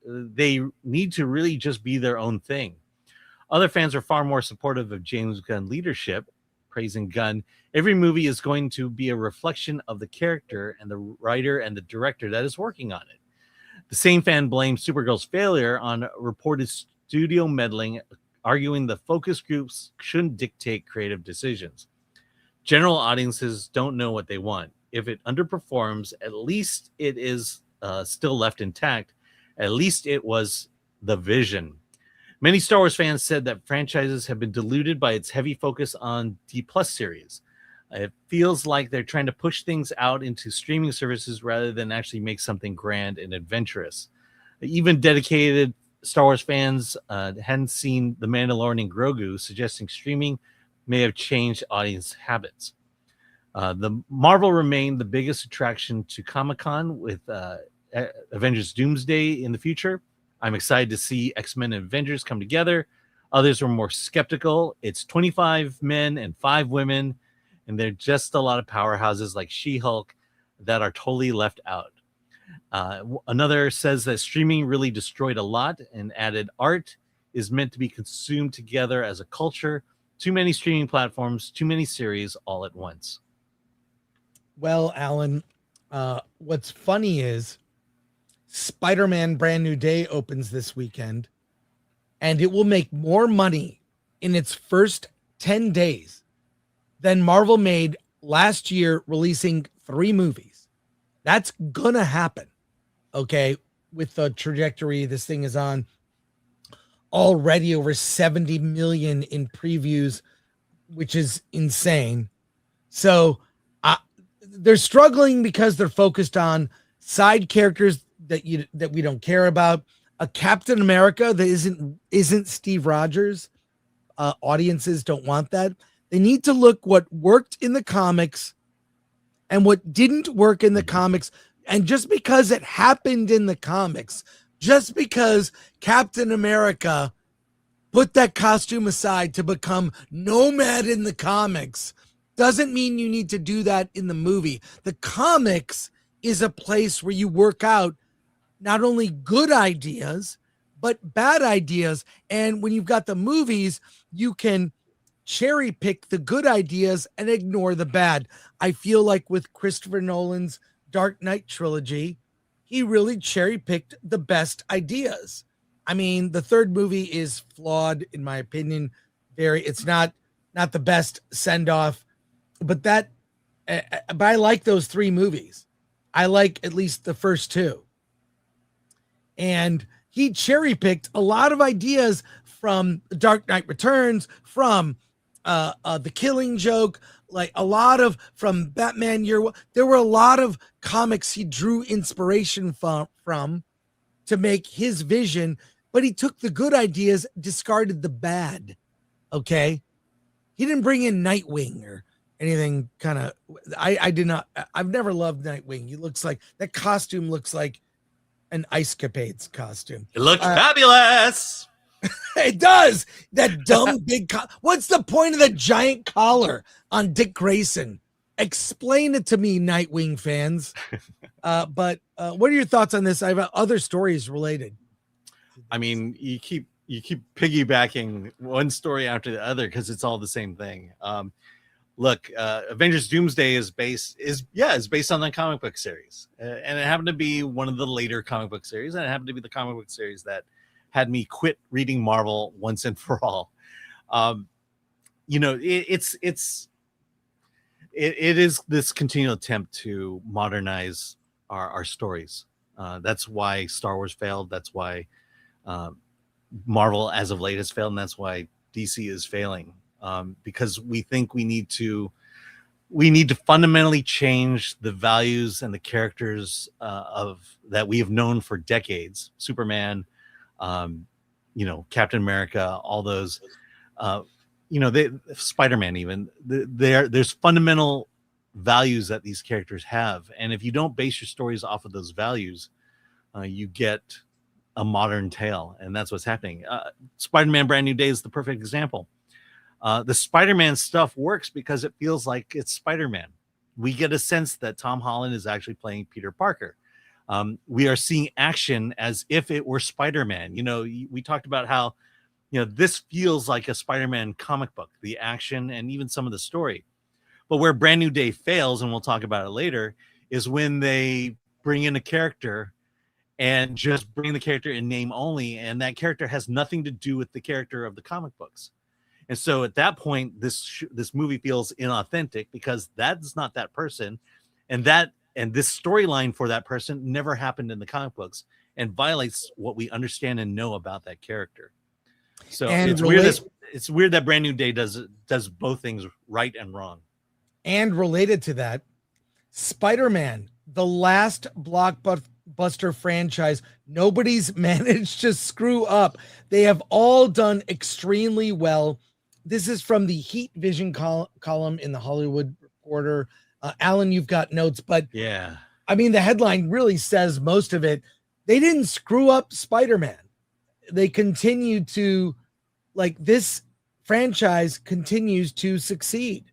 to really just be their own thing." Other fans are far more supportive of James Gunn leadership, praising Gunn. Every movie is going to be a reflection of the character and the writer and the director that is working on it. The same fan blamed Supergirl's failure on reported studio meddling, arguing the focus groups shouldn't dictate creative decisions. General audiences don't know what they want. If it underperforms, at least it is still left intact. At least it was the vision. Many Star Wars fans said that franchises have been diluted by its heavy focus on D+ series. It feels like they're trying to push things out into streaming services rather than actually make something grand and adventurous. Even dedicated Star Wars fans hadn't seen The Mandalorian and Grogu, suggesting streaming may have changed audience habits. The Marvel remained the biggest attraction to Comic-Con with Avengers Doomsday in the future. I'm excited to see X-Men and Avengers come together. Others were more skeptical. It's 25 men and 5 women, and they're just a lot of powerhouses like She-Hulk that are totally left out. Another says that streaming really destroyed a lot and added art is meant to be consumed together as a culture. Too many streaming platforms, too many series all at once. Well, Alan, what's funny is Spider-Man Brand New Day opens this weekend, and it will make more money in its first 10 days than Marvel made last year releasing 3 movies. That's gonna happen, okay, with the trajectory this thing is on. Already over 70 million in previews, which is insane. So they're struggling because they're focused on side characters that we don't care about. A Captain America that isn't Steve Rogers. Audiences don't want that. They need to look what worked in the comics and what didn't work in the comics. And just because it happened in the comics, just because Captain America put that costume aside to become Nomad in the comics, doesn't mean you need to do that in the movie. The comics is a place where you work out not only good ideas, but bad ideas. And when you've got the movies, you can cherry pick the good ideas and ignore the bad. I feel like with Christopher Nolan's Dark Knight trilogy, he really cherry picked the best ideas. I mean, the third movie is flawed, in my opinion. It's not the best send off, but I like those 3 movies. I like at least the first 2. And he cherry picked a lot of ideas from Dark Knight Returns, from The Killing Joke, like a lot of from Batman Year One. There were a lot of comics he drew inspiration from to make his vision, but he took the good ideas, discarded the bad. Okay. He didn't bring in Nightwing or anything kind of, I've never loved Nightwing. He looks like, that costume looks like an Ice Capades costume. It looks fabulous. It does. That dumb big what's the point of the giant collar on Dick Grayson? Explain it to me, Nightwing fans. But what are your thoughts on this? I have other stories related. I mean, you keep piggybacking one story after the other because it's all the same thing. look, Avengers Doomsday is based on the comic book series, and it happened to be one of the later comic book series, and it happened to be the comic book series that had me quit reading Marvel once and for all. You know, it is this continual attempt to modernize our stories. That's why Star Wars failed. That's why Marvel as of late has failed, and that's why DC is failing, because we think we need to fundamentally change the values and the characters of that we have known for decades. Superman, you know, Captain America, all those, you know, Spider-Man, even there's fundamental values that these characters have, and if you don't base your stories off of those values, you get a modern tale, and that's what's happening. Spider-Man Brand New Day is the perfect example. The Spider-Man stuff works because it feels like it's Spider-Man. We get a sense that Tom Holland is actually playing Peter Parker. We are seeing action as if it were Spider-Man. You know, we talked about how, you know, this feels like a Spider-Man comic book, the action and even some of the story. But where Brand New Day fails, and we'll talk about it later, is when they bring in a character and just bring the character in name only, and that character has nothing to do with the character of the comic books. And so at that point, this movie feels inauthentic because that's not that person, and this storyline for that person never happened in the comic books and violates what we understand and know about that character. So it's weird that Brand New Day does both things right and wrong. And related to that, Spider-Man, the last blockbuster franchise nobody's managed to screw up. They have all done extremely well. This is from the Heat Vision column in the Hollywood Reporter. Alan, you've got notes, but yeah, I mean, the headline really says most of it. They didn't screw up Spider-Man. They continue to, like, this franchise continues to succeed.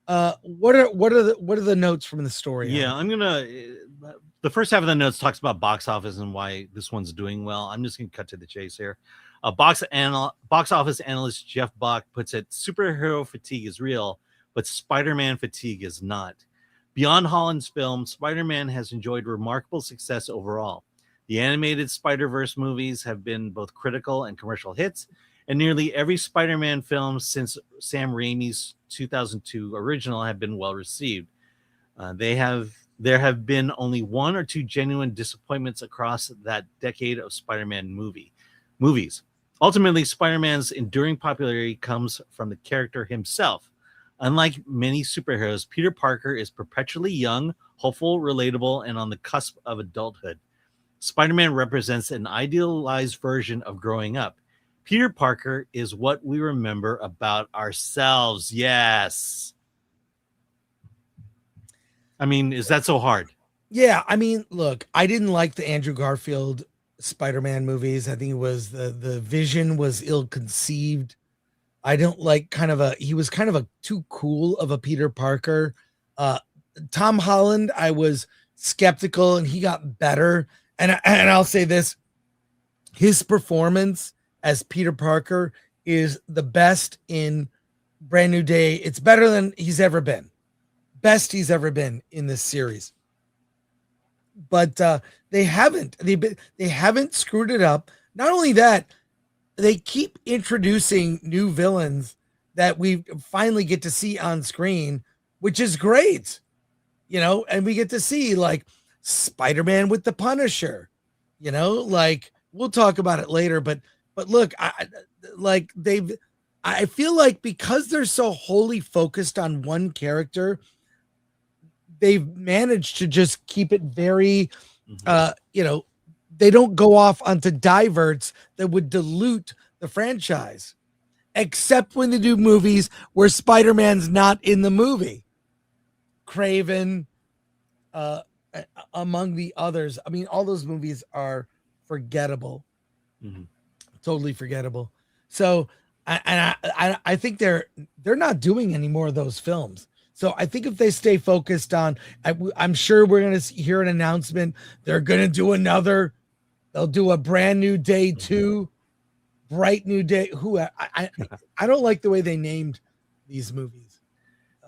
What are the notes from the story? Yeah, I'm gonna. The first half of the notes talks about box office and why this one's doing well. I'm just gonna cut to the chase here. Box office analyst Jeff Bach puts it: superhero fatigue is real, but Spider-Man fatigue is not. Beyond Holland's film, Spider-Man has enjoyed remarkable success overall. The animated Spider-Verse movies have been both critical and commercial hits, and nearly every Spider-Man film since Sam Raimi's 2002 original have been well received. There have been only one or two genuine disappointments across that decade of Spider-Man movies. Ultimately, Spider-Man's enduring popularity comes from the character himself. Unlike many superheroes, Peter Parker is perpetually young, hopeful, relatable, and on the cusp of adulthood. Spider-Man represents an idealized version of growing up. Peter Parker is what we remember about ourselves. Yes. I mean, is that so hard? Yeah, I mean, look, I didn't like the Andrew Garfield Spider-Man movies. I think it was the vision was ill-conceived. I don't like he was kind of a too cool of a Peter Parker. Tom Holland, I was skeptical, and he got better. And I'll say this, his performance as Peter Parker is the best in Brand New Day. It's better than he's ever been. Best he's ever been in this series. But they haven't screwed it up. Not only that, they keep introducing new villains that we finally get to see on screen, which is great. You know, and we get to see like Spider-Man with the Punisher, you know, like we'll talk about it later, but look, I feel like because they're so wholly focused on one character, they've managed to just keep it very, you know, they don't go off onto diverts that would dilute the franchise, except when they do movies where Spider-Man's not in the movie. Craven, among the others. I mean, all those movies are forgettable, totally forgettable. So, I think they're not doing any more of those films. So I think if they stay focused on, I'm sure we're going to hear an announcement. They're going to do they'll do a Brand New Day 2, Bright New Day. I don't like the way they named these movies.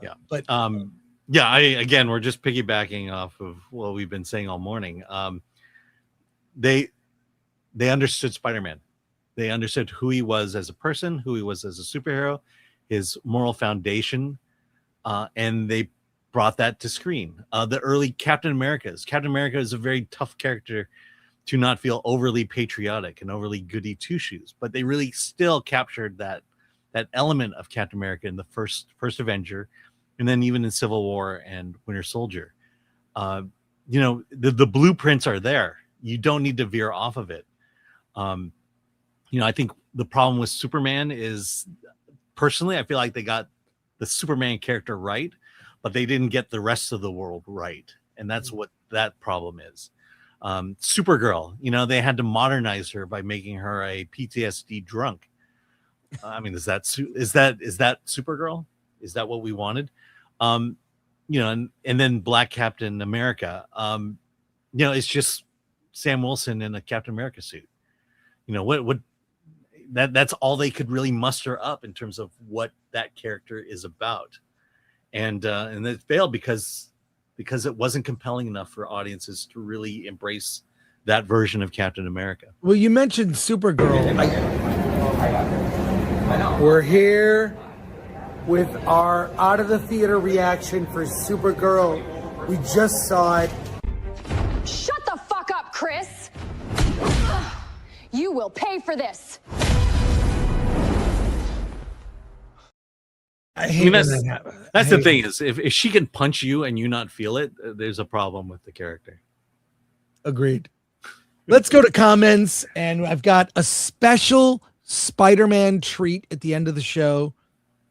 Yeah. But we're just piggybacking off of what we've been saying all morning. They understood Spider-Man. They understood who he was as a person, who he was as a superhero, his moral foundation, and they brought that to screen. The early Captain America is a very tough character to not feel overly patriotic and overly goody two-shoes, but they really still captured that element of Captain America in the first Avenger, and then even in Civil War and Winter Soldier. The blueprints are there. You don't need to veer off of it. I think the problem with Superman is, personally, I feel like they got the Superman character right, but they didn't get the rest of the world right. And that's what that problem is. Supergirl, they had to modernize her by making her a PTSD drunk. Is that Supergirl? Is that what we wanted? And then Black Captain America. It's just Sam Wilson in a Captain America suit. That's all they could really muster up in terms of what that character is about. And it failed because it wasn't compelling enough for audiences to really embrace that version of Captain America. Well, you mentioned Supergirl. We're here with our out of the theater reaction for Supergirl. We just saw it. Shut the fuck up, Chris. You will pay for this. That's the thing is, if she can punch you and you not feel it, there's a problem with the character. Agreed. Let's go to comments, and I've got a special Spider-Man treat at the end of the show.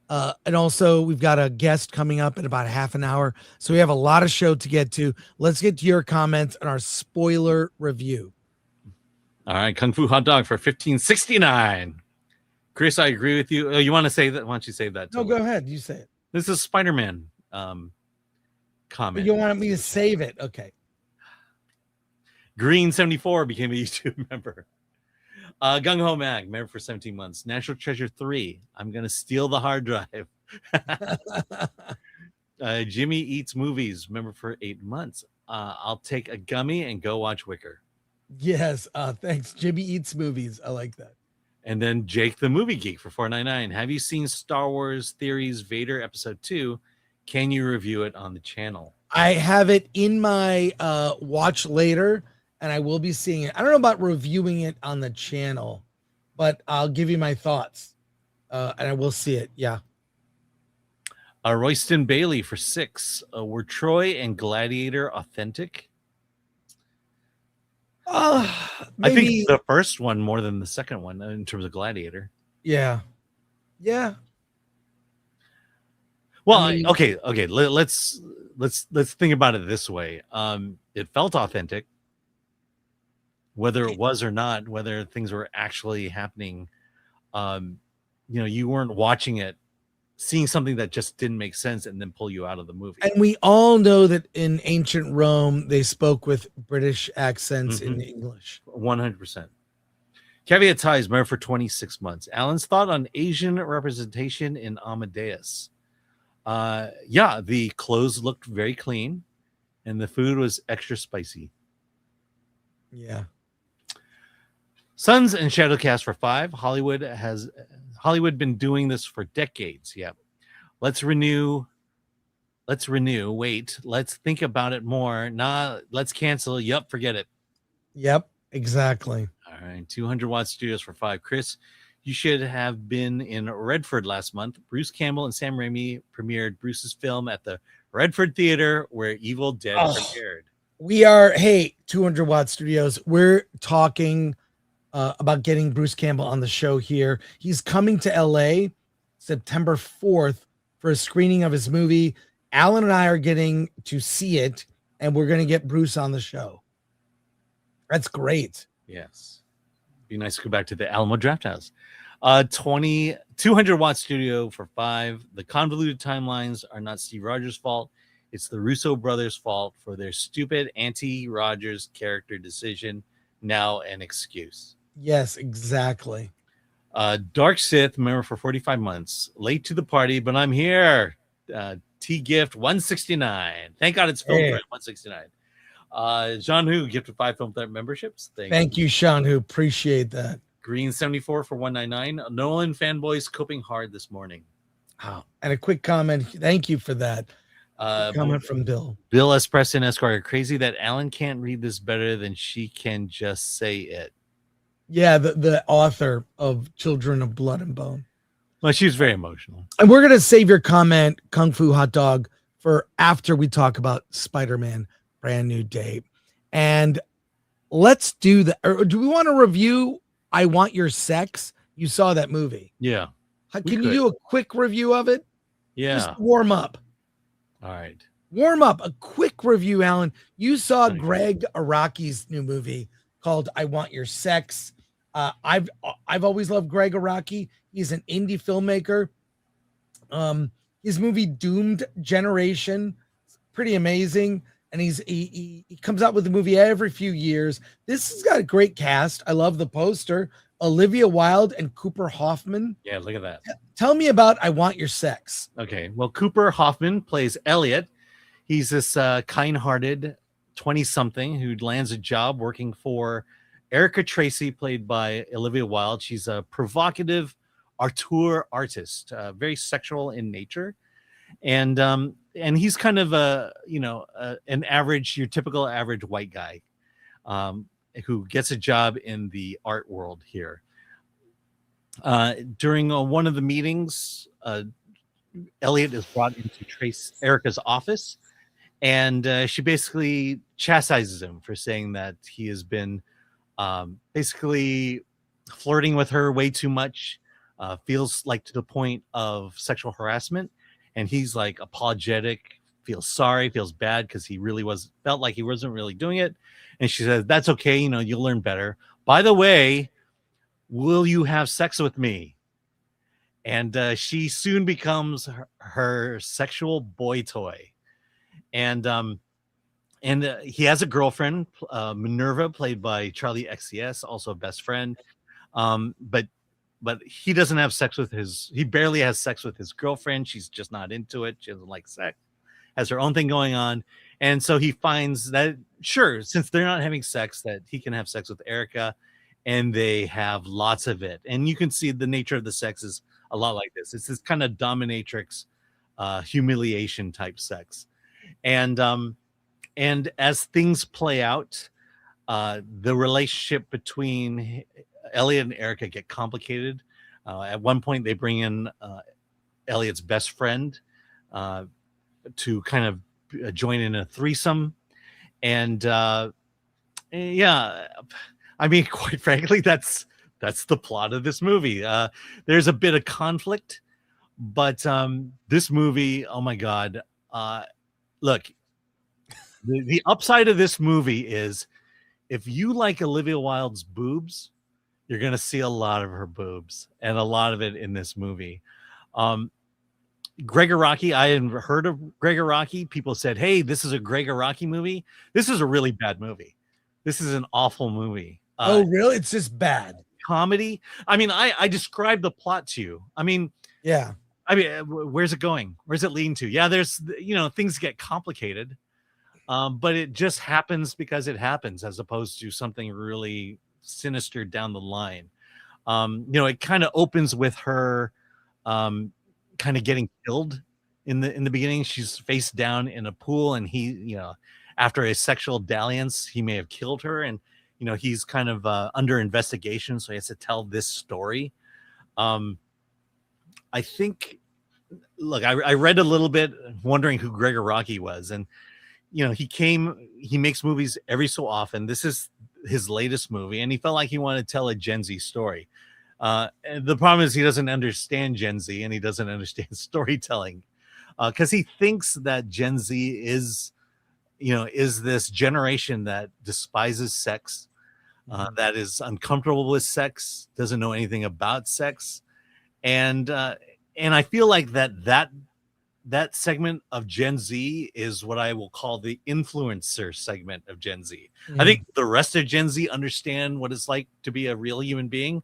And also we've got a guest coming up in about half an hour. So we have a lot of show to get to. Let's get to your comments on our spoiler review. All right. Kung Fu Hot Dog for $15.69. Chris, I agree with you. You want to say that? Why don't you say that? No, go ahead. You say it. This is Spider-Man comment. You want me to save it? Okay. Green74 became a YouTube member. Gung Ho Mag, member for 17 months. National Treasure 3. I'm going to steal the hard drive. Jimmy Eats Movies, member for 8 months. I'll take a gummy and go watch Wicker. Yes. Thanks. Jimmy Eats Movies. I like that. And then Jake the Movie Geek for $4.99. Have you seen Star Wars Theories Vader Episode 2? Can you review it on the channel? I have it in my watch later, and I will be seeing it. I don't know about reviewing it on the channel, but I'll give you my thoughts, and I will see it. Yeah. Royston Bailey for $6. Were Troy and Gladiator authentic? Maybe. I think the first one more than the second one in terms of Gladiator. Yeah. Yeah. Well, okay. Let's think about it this way. It felt authentic, whether it was or not, whether things were actually happening. You weren't watching it, seeing something that just didn't make sense and then pull you out of the movie. And we all know that in ancient Rome, they spoke with British accents in English. 100%. Caveat Ties, member for 26 months. Alan's thought on Asian representation in Amadeus. The clothes looked very clean and the food was extra spicy. Yeah. Sons and Shadowcast for 5. Hollywood been doing this for decades. Yep. Let's renew. Wait, let's think about it more. Nah, let's cancel. Yep, forget it. Yep, exactly. All right. 200 Watt Studios for 5. Chris, you should have been in Redford last month. Bruce Campbell and Sam Raimi premiered Bruce's film at the Redford Theater where Evil Dead premiered. We are, 200 Watt Studios. We're talking about getting Bruce Campbell on the show here. He's coming to LA September 4th for a screening of his movie. Alan and I are getting to see it, and we're going to get Bruce on the show. That's great. Yes. Be nice to go back to the Alamo Draft House. 200 Watt Studio for 5. The convoluted timelines are not Steve Rogers' fault. It's the Russo brothers' fault for their stupid anti-Rogers character decision. Now an excuse. Yes, exactly. Dark Sith, member for 45 months. Late to the party, but I'm here. T Gift 169. Thank God it's Film Threat 169. John Hu gifted 5 Film Threat memberships. Thank you, Sean, who appreciate that. Green 74 for 199. Nolan fanboys coping hard this morning. Wow. And a quick comment. Thank you for that. Comment from Bill. Bill S. Preston Esquire. Crazy that Alan can't read this better than she can just say it. Yeah, the author of Children of Blood and Bone. Well, she was very emotional. And we're going to save your comment, Kung Fu Hot Dog, for after we talk about Spider-Man Brand New Day. And let's do that. Or do we want to review I Want Your Sex? You saw that movie. Yeah. Can you do a quick review of it? Yeah. Just warm up. All right. Warm up. A quick review, Alan. You saw Greg Araki's new movie called I Want Your Sex. I've always loved Greg Araki. He's an indie filmmaker. His movie Doomed Generation, pretty amazing. And he comes out with a movie every few years. This has got a great cast. I love the poster. Olivia Wilde and Cooper Hoffman. Yeah, look at that. Tell me about I Want Your Sex. Okay. Well, Cooper Hoffman plays Elliot. He's this kind-hearted 20-something who lands a job working for Erica Tracy, played by Olivia Wilde. She's a provocative auteur artist, very sexual in nature. And he's kind of an average, your typical average white guy who gets a job in the art world here. During one of the meetings, Elliot is brought into Erica's office, and she basically chastises him for saying that he has been basically flirting with her way too much, feels like to the point of sexual harassment. And he's like apologetic, feels sorry, feels bad because he really felt like he wasn't really doing it. And she says, that's okay. You'll learn better. By the way, will you have sex with me? And she soon becomes her sexual boy toy. And he has a girlfriend, Minerva, played by Charlie XCS, also a best friend. But he doesn't have sex with he barely has sex with his girlfriend. She's just not into it. She doesn't like sex, has her own thing going on. And so he finds that, sure, since they're not having sex, that he can have sex with Erica, and they have lots of it. And you can see the nature of the sex is a lot like this. It's this kind of dominatrix, humiliation type sex. And as things play out, the relationship between Elliot and Erica get complicated. At one point, they bring in Elliot's best friend to kind of join in a threesome. And yeah, I mean, quite frankly, that's the plot of this movie. There's a bit of conflict, but this movie, oh my God. Look, the upside of this movie is if you like Olivia Wilde's boobs, you're going to see a lot of her boobs and a lot of it in this movie. Greg Araki, I hadn't heard of Greg Araki. People said, hey, this is a Greg Araki movie. This is a really bad movie. This is an awful movie. Oh, really? It's just bad. Comedy. I mean, I described the plot to you. I mean, yeah. I mean, where's it going? Where's it leading to? Yeah, there's, things get complicated. But it just happens because it happens, as opposed to something really sinister down the line. It kind of opens with her kind of getting killed in the beginning. She's face down in a pool, and he, after a sexual dalliance, he may have killed her, and he's kind of under investigation, so he has to tell this story. I think, look, I read a little bit wondering who Greg Araki was, and he makes movies every so often. This is his latest movie, and he felt like he wanted to tell a Gen Z story. The problem is he doesn't understand Gen Z, and he doesn't understand storytelling, because he thinks that Gen Z is this generation that despises sex, that is uncomfortable with sex, doesn't know anything about sex, and I feel like that segment of Gen Z is what I will call the influencer segment of Gen Z. I think the rest of Gen Z understand what it's like to be a real human being.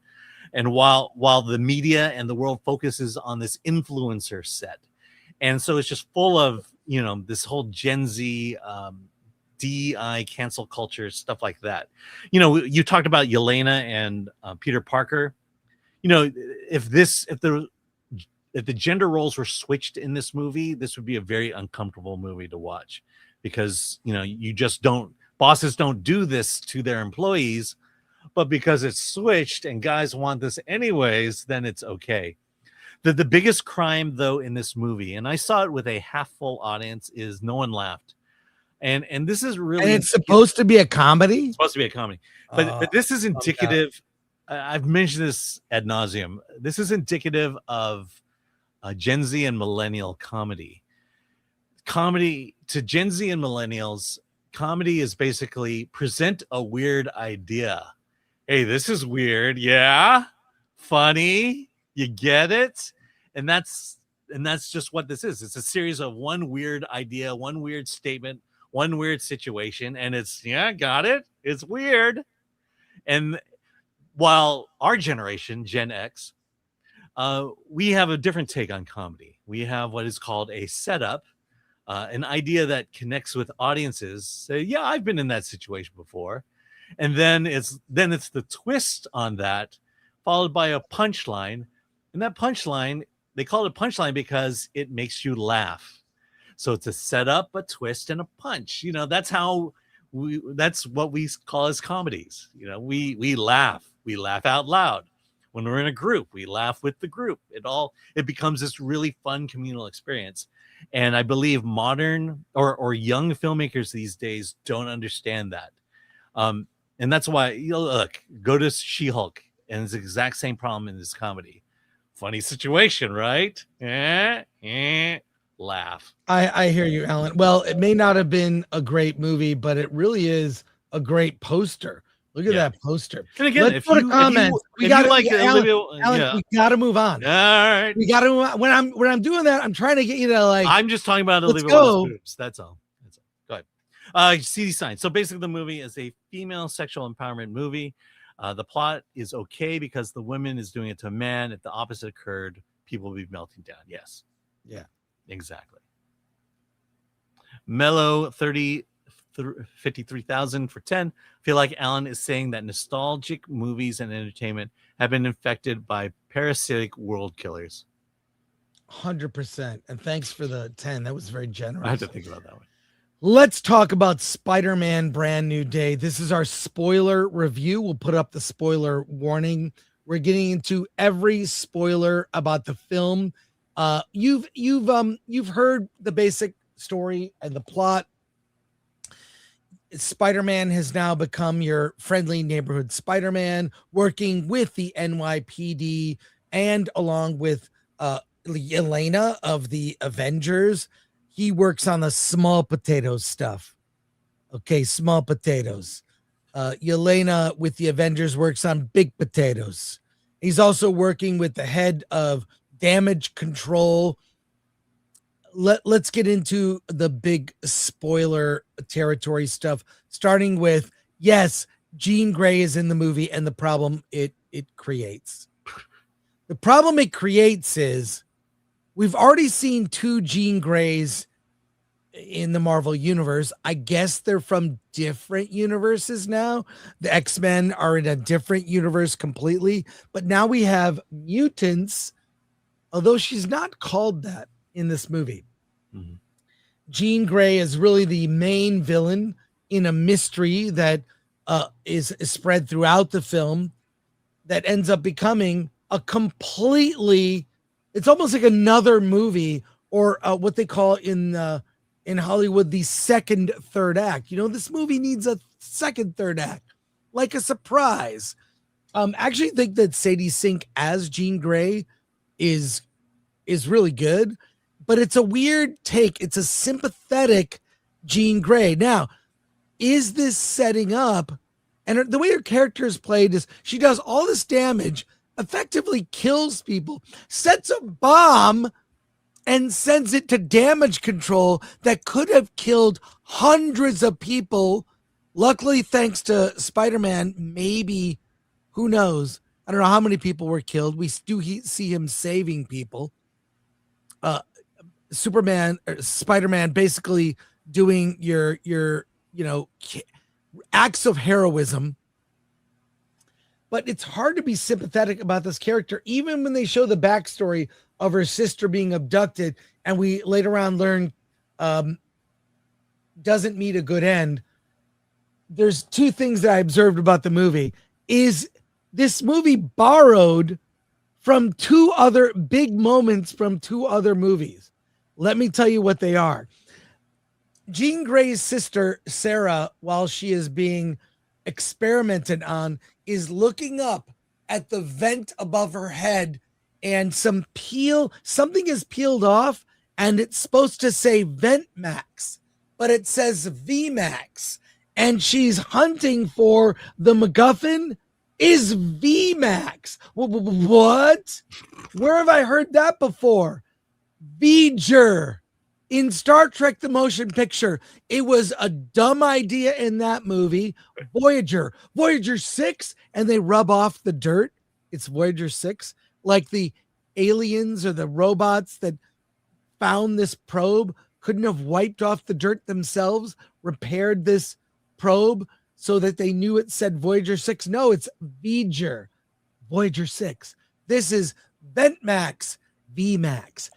And while the media and the world focuses on this influencer set, And so it's just full of, this whole Gen Z DEI cancel culture, stuff like that. You talked about Yelena and Peter Parker. If the gender roles were switched in this movie, this would be a very uncomfortable movie to watch, because bosses don't do this to their employees, but because it's switched and guys want this anyways, then it's okay. The biggest crime though in this movie, and I saw it with a half full audience, is no one laughed. And this is really, and it's supposed to be a comedy. It's supposed to be a comedy, but this is indicative. I've mentioned this ad nauseum. This is indicative of Gen Z and millennial comedy. Comedy to Gen Z and millennials, comedy is basically present a weird idea. Hey, this is weird. Yeah, funny. You get it? And that's just what this is. It's a series of one weird idea, one weird statement, one weird situation, and it's, yeah, got it. It's weird. And while our generation, Gen X, we have a different take on comedy. We have what is called a setup, an idea that connects with audiences. Say, yeah, I've been in that situation before. And then it's the twist on that, followed by a punchline. And that punchline, they call it a punchline because it makes you laugh. So it's a setup, a twist, and a punch. That's what we call as comedies. We laugh. We laugh out loud. When we're in a group, we laugh with the group. It becomes this really fun communal experience. And I believe modern or young filmmakers these days don't understand that. And that's why, go to She-Hulk, and it's the exact same problem in this comedy. Funny situation, right? Laugh. I hear you, Alan. Well, it may not have been a great movie, but it really is a great poster. Look at that poster. And again, let's go to comments. We got Alan, we got to move on. All right, we got to move on. When I'm doing that, I'm trying to get you to like. I'm just talking about Olivia Wilde's boobs. That's all. Go ahead. CD sign. So basically, the movie is a female sexual empowerment movie. The plot is okay because the woman is doing it to a man. If the opposite occurred, people would be melting down. Yes. Yeah. Exactly. Mellow 53,000 for 10. I feel like Alan is saying that nostalgic movies and entertainment have been infected by parasitic world killers. 100%. And thanks for the 10. That was very generous. I had to think about that one. Let's talk about Spider-Man Brand New Day. This is our spoiler review. We'll put up the spoiler warning. We're getting into every spoiler about the film. You've heard the basic story and the plot. Spider-Man has now become your friendly neighborhood Spider-Man, working with the NYPD and along with Yelena of the Avengers. He works on the small potatoes stuff. Okay, small potatoes. Yelena with the Avengers works on big potatoes. He's also working with the head of damage control. Let's get into the big spoiler territory stuff, starting with, yes, Jean Grey is in the movie and the problem it creates. The problem it creates is we've already seen 2 Jean Greys in the Marvel universe. I guess they're from different universes now. The X-Men are in a different universe completely, but now we have mutants, although she's not called that in this movie. Mm-hmm. Jean Grey is really the main villain in a mystery that is spread throughout the film that ends up becoming a completely, it's almost like another movie, or what they call in Hollywood the second third act. This movie needs a second third act, like a surprise. I actually think that Sadie Sink as Jean Grey is really good, but it's a weird take. It's a sympathetic Jean Grey. Now, is this setting up? And the way her character is played is she does all this damage, effectively kills people, sets a bomb, and sends it to damage control that could have killed hundreds of people. Luckily, thanks to Spider-Man, maybe, who knows? I don't know how many people were killed. We do see him saving people. Spider-Man basically doing your acts of heroism. But it's hard to be sympathetic about this character, even when they show the backstory of her sister being abducted, and we later on learn doesn't meet a good end. There's two things that I observed about the movie. Is this movie borrowed from two other big moments from two other movies? Let me tell you what they are. Jean Grey's sister, Sarah, while she is being experimented on, is looking up at the vent above her head, and something is peeled off, and it's supposed to say Vent Max, but it says VMAX, and she's hunting for the MacGuffin is VMAX. What? Where have I heard that before? V'ger. In Star Trek The Motion Picture, it was a dumb idea in that movie. Voyager 6, and they rub off the dirt. It's Voyager 6. Like the aliens or the robots that found this probe couldn't have wiped off the dirt themselves, repaired this probe so that they knew it said Voyager 6. No, it's V'ger, Voyager 6. This is Ventmax, VMAX.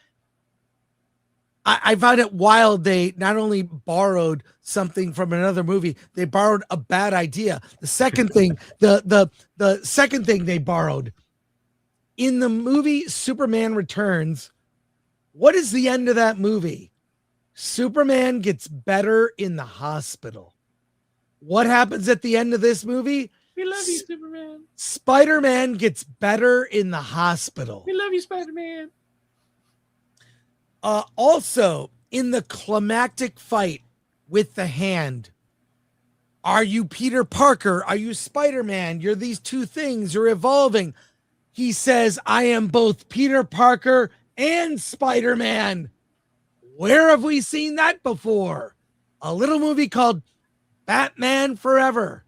I find it wild they not only borrowed something from another movie, they borrowed a bad idea. The second thing, the second thing they borrowed in the movie Superman Returns, what is the end of that movie? Superman gets better in the hospital. What happens at the end of this movie? We love you, Superman. Spider-Man gets better in the hospital. We love you, Spider-Man. Also, in the climactic fight with the hand, are you Peter Parker? Are you Spider-Man? You're these two things. You're evolving. He says, I am both Peter Parker and Spider-Man. Where have we seen that before? A little movie called Batman Forever,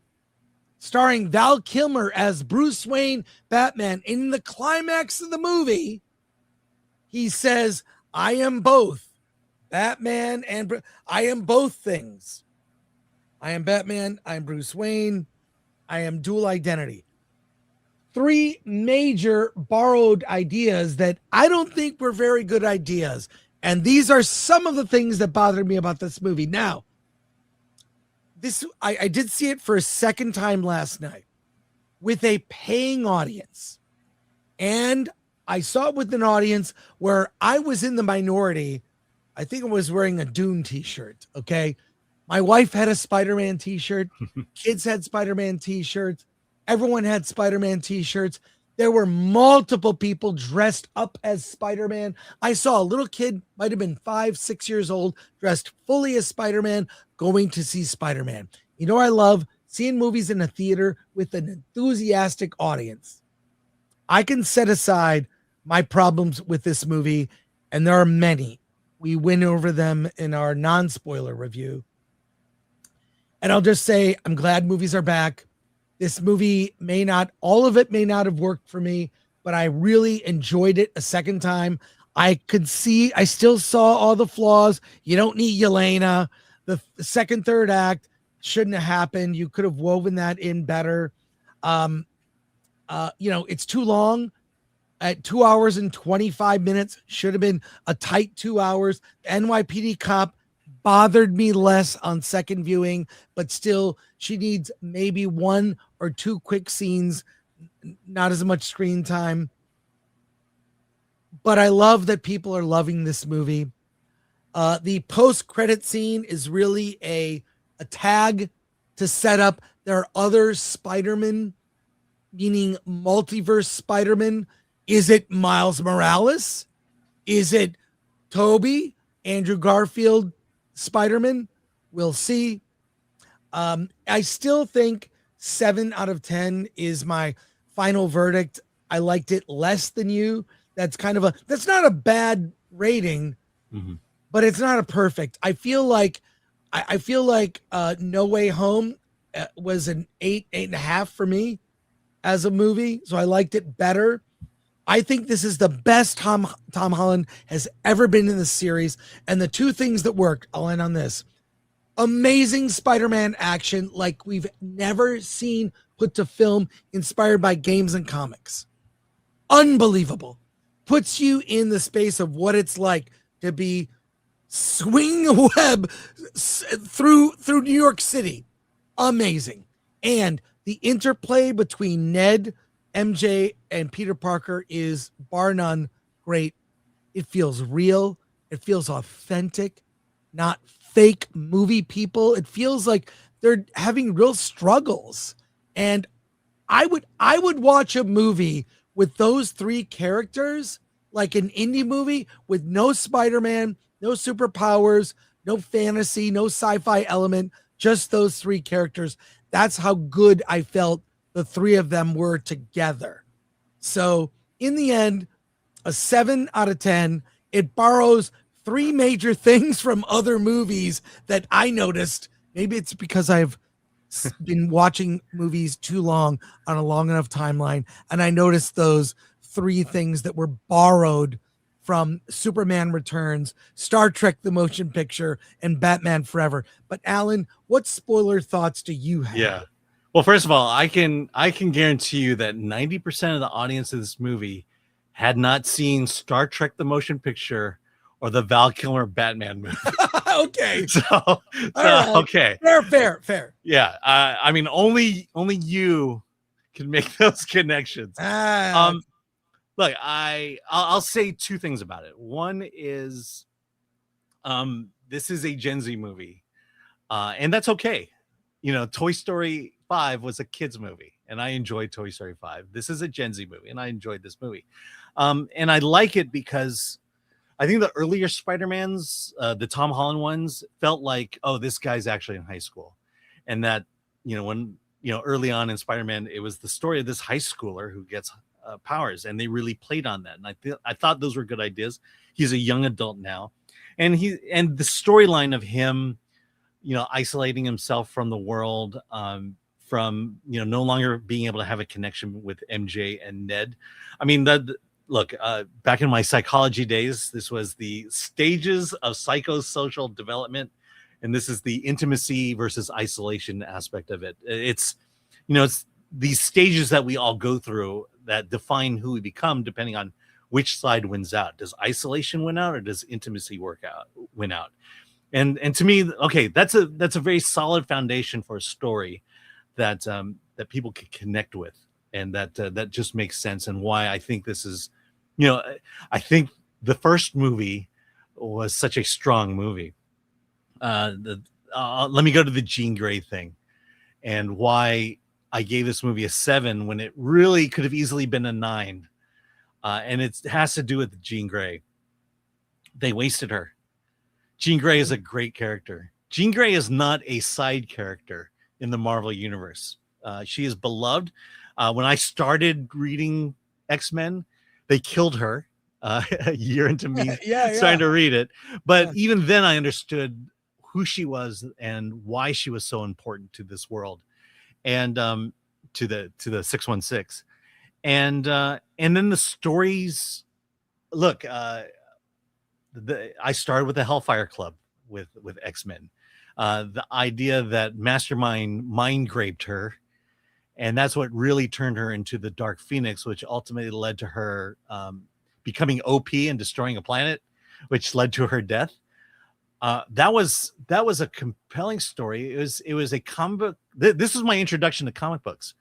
starring Val Kilmer as Bruce Wayne Batman. In the climax of the movie, he says, I am both Batman and I am both things. I am Batman. I am Bruce Wayne. I am dual identity. Three major borrowed ideas that I don't think were very good ideas. And these are some of the things that bothered me about this movie. Now, I did see it for a second time last night with a paying audience. And I saw it with an audience where I was in the minority. I think I was wearing a Dune t-shirt, okay? My wife had a Spider-Man t-shirt. Kids had Spider-Man t-shirts. Everyone had Spider-Man t-shirts. There were multiple people dressed up as Spider-Man. I saw a little kid, might have been 5, 6 years old, dressed fully as Spider-Man, going to see Spider-Man. You know, I love seeing movies in a theater with an enthusiastic audience. I can set aside my problems with this movie, and there are many. We went over them in our non-spoiler review. And I'll just say, I'm glad movies are back. This movie all of it may not have worked for me, but I really enjoyed it a second time. I still saw all the flaws. You don't need Yelena. The second, third act shouldn't have happened. You could have woven that in better. It's too long. At 2 hours and 25 minutes, should have been a tight 2 hours. The NYPD cop bothered me less on second viewing, but still, she needs maybe 1 or 2 quick scenes, not as much screen time. But I love that people are loving this movie. The post-credit scene is really a tag to set up there are other Spider-Man, meaning multiverse Spider-Man. Is it Miles Morales? Is it Tobey, Andrew Garfield, Spider-Man? We'll see. I still think 7 out of 10 is my final verdict. I liked it less than you. That's not a bad rating, but it's not a perfect. I feel like No Way Home was an 8.5 for me as a movie. So I liked it better. I think this is the best Tom Holland has ever been in the series. And the two things that worked, I'll end on this. Amazing Spider-Man action like we've never seen put to film, inspired by games and comics. Unbelievable. Puts you in the space of what it's like to be swinging a web through New York City. Amazing. And the interplay between Ned, MJ, and Peter Parker is bar none great. It feels real. It feels authentic, not fake movie people. It feels like they're having real struggles. And I would watch a movie with those three characters, like an indie movie with no Spider-Man, no superpowers, no fantasy, no sci-fi element, just those three characters. That's how good I felt the three of them were together. So in the end, a 7 out of 10. It borrows three major things from other movies that I noticed. Maybe it's because I've been watching movies too long on a long enough timeline, and I noticed those three things that were borrowed from Superman Returns, Star Trek the Motion Picture, and Batman Forever. But Alan, what spoiler thoughts do you have? Yeah. Well, first of all, I can guarantee you that 90% of the audience of this movie had not seen Star Trek the Motion Picture or the Val Kilmer Batman movie. Okay. So right. Okay. Fair. Yeah. I mean, only you can make those connections. Look, I'll say two things about it. One is, this is a Gen Z movie, and that's okay. You know, Toy Story 5 was a kids movie, and I enjoyed Toy Story 5. This is a Gen Z movie, and I enjoyed this movie. And I like it because I think the earlier Spider-Mans, the Tom Holland ones, felt like, oh, this guy's actually in high school. And that, when, early on in Spider-Man, it was the story of this high schooler who gets powers, and they really played on that. And I thought those were good ideas. He's a young adult now. And the storyline of him, isolating himself from the world, from no longer being able to have a connection with MJ and Ned. I mean, look, back in my psychology days, this was the stages of psychosocial development, and this is the intimacy versus isolation aspect of it. It's these stages that we all go through that define who we become, depending on which side wins out. Does isolation win out, or does intimacy win out? And to me, okay, that's a very solid foundation for a story that that people can connect with, and that just makes sense, and why I think this is, I think the first movie was such a strong movie. Let me go to the Jean Grey thing, and why I gave this movie a 7 when it really could have easily been a 9. And it has to do with Jean Grey. They wasted her. Jean Grey is a great character. Jean Grey is not a side character in the Marvel Universe. She is beloved. When I started reading X-Men, they killed her a year into me starting to read it. But even then, I understood who she was and why she was so important to this world, and to the 616. And then the stories. Look, I started with the Hellfire Club with X-Men. The idea that Mastermind mind raped her, and that's what really turned her into the Dark Phoenix, which ultimately led to her becoming OP and destroying a planet, which led to her death. That was a compelling story. It was a comic book. This was my introduction to comic books,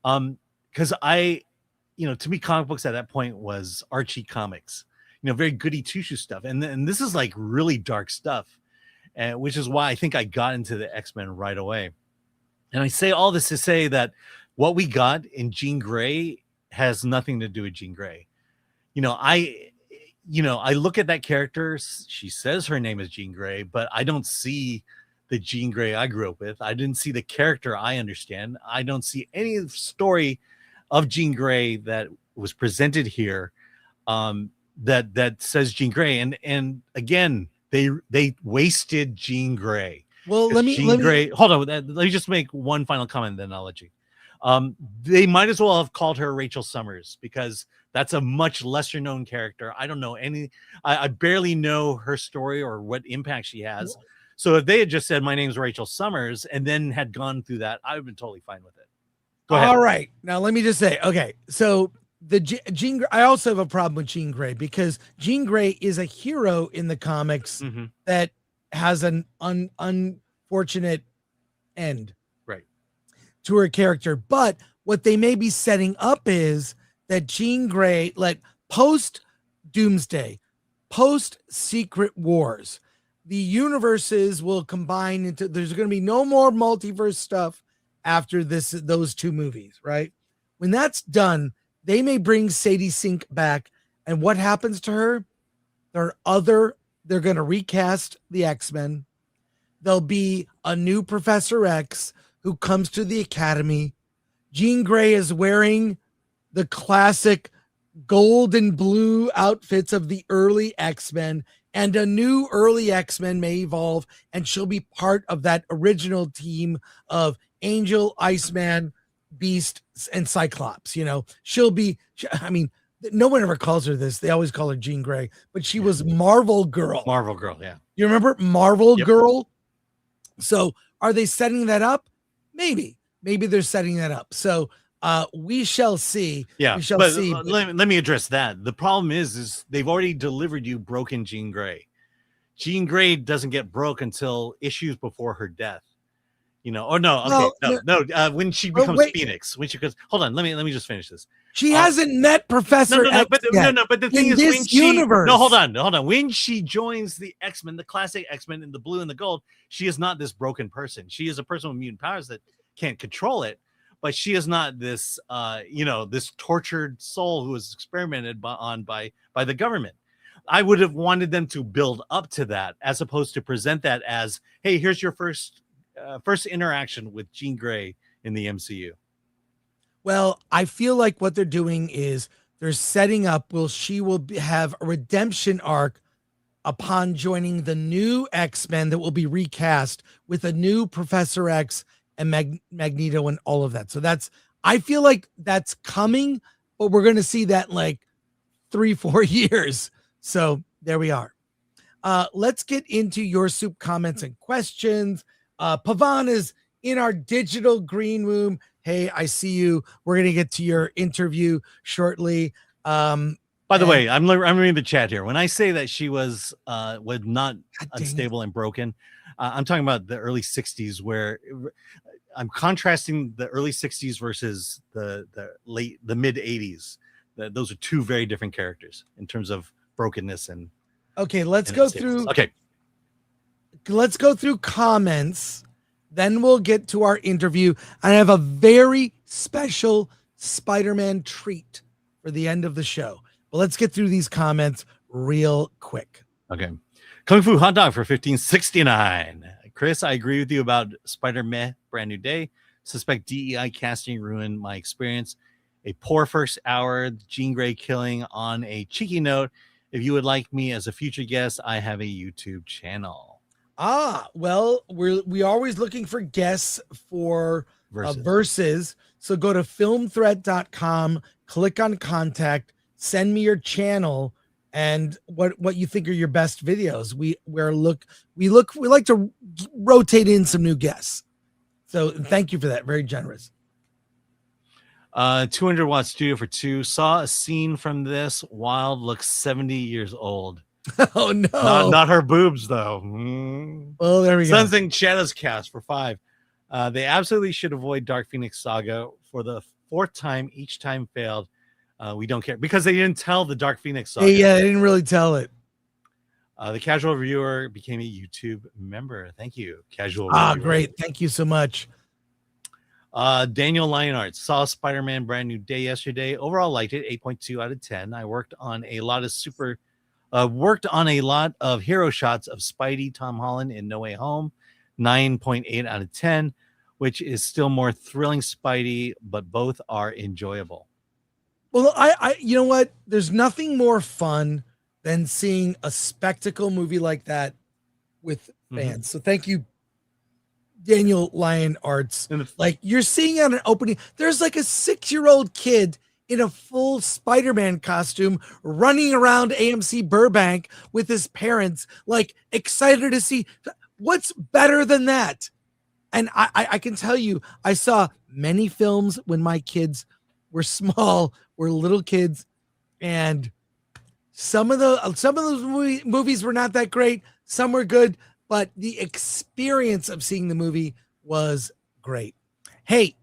because to me, comic books at that point was Archie comics, very goody two-shoe stuff, and this is like really dark stuff, which is why I think I got into the X-Men right away. And I say all this to say that what we got in Jean Grey has nothing to do with Jean Grey. I look at that character. She says her name is Jean Grey, but I don't see the Jean Grey I grew up with. I didn't see the character I understand. I don't see any story of Jean Grey that was presented here that says Jean Grey. And again, they wasted Jean Grey. Well, Hold on. Let me just make one final comment, then I'll let you. They might as well have called her Rachel Summers because that's a much lesser known character. I don't know I barely know her story or what impact she has. So if they had just said, my name's Rachel Summers, and then had gone through that, I would have been totally fine with it. Go ahead. All right. Now, let me just say, okay, so Jean, I also have a problem with Jean Grey because Jean Grey is a hero in the comics that has an unfortunate end to her character. But what they may be setting up is that Jean Grey, like post Doomsday, post Secret Wars, the universes will combine into, there's going to be no more multiverse stuff after those two movies, right? When that's done, they may bring Sadie Sink back, and what happens to her? They're going to recast the X-Men. There'll be a new Professor X who comes to the Academy. Jean Grey is wearing the classic gold and blue outfits of the early X-Men, and a new early X-Men may evolve, and she'll be part of that original team of Angel, Iceman, Beast, and Cyclops. You know, I mean, no one ever calls her this. They always call her Jean Grey, but she was Marvel Girl. Marvel Girl, yeah. You remember Marvel Girl? So are they setting that up? Maybe they're setting that up. So we shall see. Yeah, we shall but see. Let me address that. The problem is they've already delivered you broken Jean Grey. Jean Grey doesn't get broke until issues before her death. You know, or no, okay, no. When she becomes Phoenix, when she goes, hold on, let me just finish this. She hasn't met Professor X but the thing is, when universe. hold on. When she joins the X-Men, the classic X-Men in the blue and the gold, she is not this broken person. She is a person with mutant powers that can't control it, but she is not this, this tortured soul who was experimented on by the government. I would have wanted them to build up to that, as opposed to present that as, hey, here's your first interaction with Jean Grey in the MCU. Well, I feel like what they're doing is they're setting up, she will have a redemption arc upon joining the new X-Men that will be recast with a new Professor X and Magneto and all of that. So I feel like that's coming, but we're going to see that in like 3-4 years. So there we are. Let's get into your soup comments and questions. Pavan is in our digital green room. Hey, I see you. We're going to get to your interview shortly. By the way, I'm reading the chat here. When I say that she was not unstable and broken, I'm talking about the early 60s, where I'm contrasting the early 60s versus the mid 80s. Those are two very different characters in terms of brokenness and. Okay, let's go through. Okay. Let's go through comments. Then we'll get to our interview. I have a very special Spider-Man treat for the end of the show. But let's get through these comments real quick. Okay. Kung Fu Hot Dog for $15.69. Chris, I agree with you about Spider-Man Brand New Day. Suspect DEI casting ruined my experience. A poor first hour, Jean Grey killing on a cheeky note. If you would like me as a future guest, I have a YouTube channel. Well, we're always looking for guests for verses. So go to filmthreat.com, click on contact, send me your channel and what you think are your best videos. We like to rotate in some new guests. So thank you for that. Very generous. 200 watt studio for 2. Saw a scene from this. Wild looks 70 years old. Oh no, not her boobs though. Well, there we go. Something Shadows cast for 5. They absolutely should avoid Dark Phoenix Saga for the 4th time. Each time failed. We don't care because they didn't tell the Dark Phoenix Saga. Yeah, they didn't really tell it. The casual reviewer became a YouTube member. Thank you, casual reviewer. Great. Thank you so much. Daniel Lionart saw Spider-Man Brand New Day yesterday. Overall liked it. 8.2 out of 10. I worked on a lot of hero shots of Spidey, Tom Holland in No Way Home. 9.8 out of 10, which is still more thrilling Spidey, but both are enjoyable. Well, I you know what? There's nothing more fun than seeing a spectacle movie like that with fans. So thank you, Daniel Lyon Arts. And the- Like you're seeing at an opening, there's like a 6-year-old kid in a full Spider-Man costume running around AMC Burbank with his parents, like excited to see. What's better than that? And I can tell you, I saw many films when my kids were small, were little kids, and some of those movies were not that great. Some were good, but the experience of seeing the movie was great. Hey,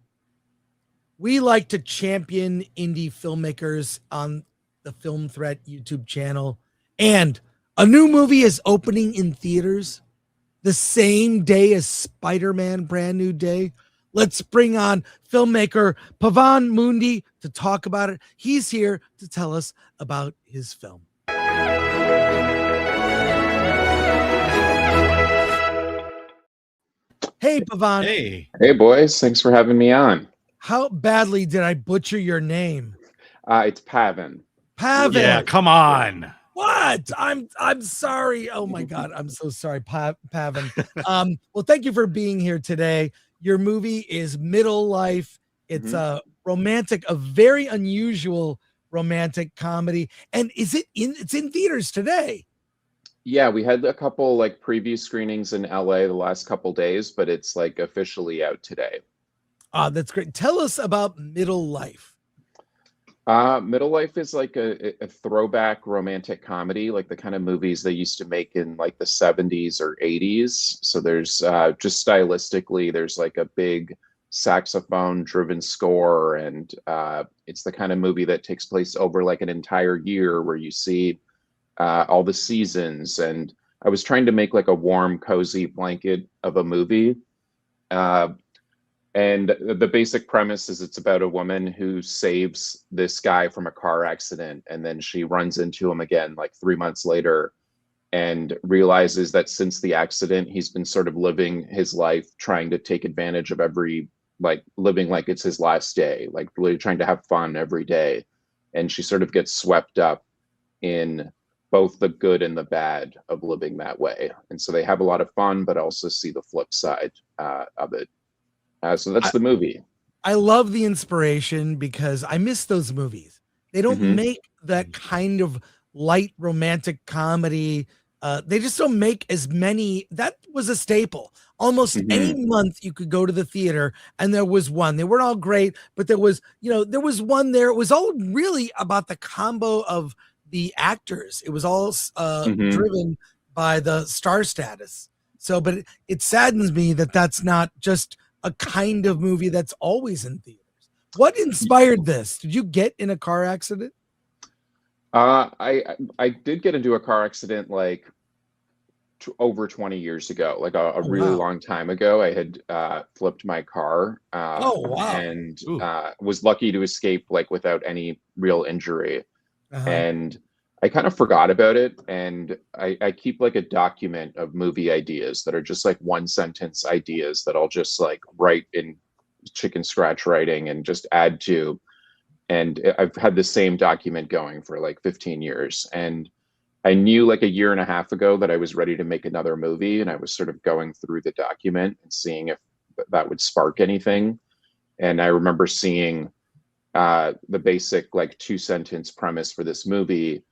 we like to champion indie filmmakers on the Film Threat YouTube channel, and a new movie is opening in theaters the same day as Spider-Man Brand New Day. Let's bring on filmmaker Pavan Moondi to talk about it. He's here to tell us about his film. Hey, Pavan. Hey, boys. Thanks for having me on. How badly did I butcher your name? It's Pavan. Pavan. Yeah, come on. What? I'm sorry. Oh my God. I'm so sorry, Pavan. Well, thank you for being here today. Your movie is Middle Life. It's a very unusual romantic comedy. And it's in theaters today. Yeah, we had a couple like preview screenings in LA the last couple days, but it's like officially out today. That's great. Tell us about Middle Life. Middle Life is like a throwback romantic comedy, like the kind of movies they used to make in like the 70s or 80s. So there's just stylistically, there's like a big saxophone driven score, and it's the kind of movie that takes place over like an entire year where you see all the seasons. And I was trying to make like a warm, cozy blanket of a movie. And the basic premise is it's about a woman who saves this guy from a car accident, and then she runs into him again like 3 months later and realizes that since the accident, he's been sort of living his life trying to take advantage of living like it's his last day, like really trying to have fun every day. And she sort of gets swept up in both the good and the bad of living that way. And so they have a lot of fun, but also see the flip side of it. So that's the movie. I love the inspiration because I miss those movies. They don't make that kind of light romantic comedy. They just don't make as many. That was a staple. Almost any month you could go to the theater and there was one. They weren't all great, but there was one there. It was all really about the combo of the actors. It was all driven by the star status. So, but it saddens me that that's not just a kind of movie that's always in theaters. What inspired this? Did you get in a car accident? I did get into a car accident like over 20 years ago, like a really long time ago. I had flipped my car and was lucky to escape like without any real injury. And I kind of forgot about it, and I keep like a document of movie ideas that are just like 1-sentence ideas that I'll just like write in chicken scratch writing and just add to. And I've had the same document going for like 15 years. And I knew like a year and a half ago that I was ready to make another movie, and I was sort of going through the document and seeing if that would spark anything. And I remember seeing the basic like 2-sentence premise for this movie.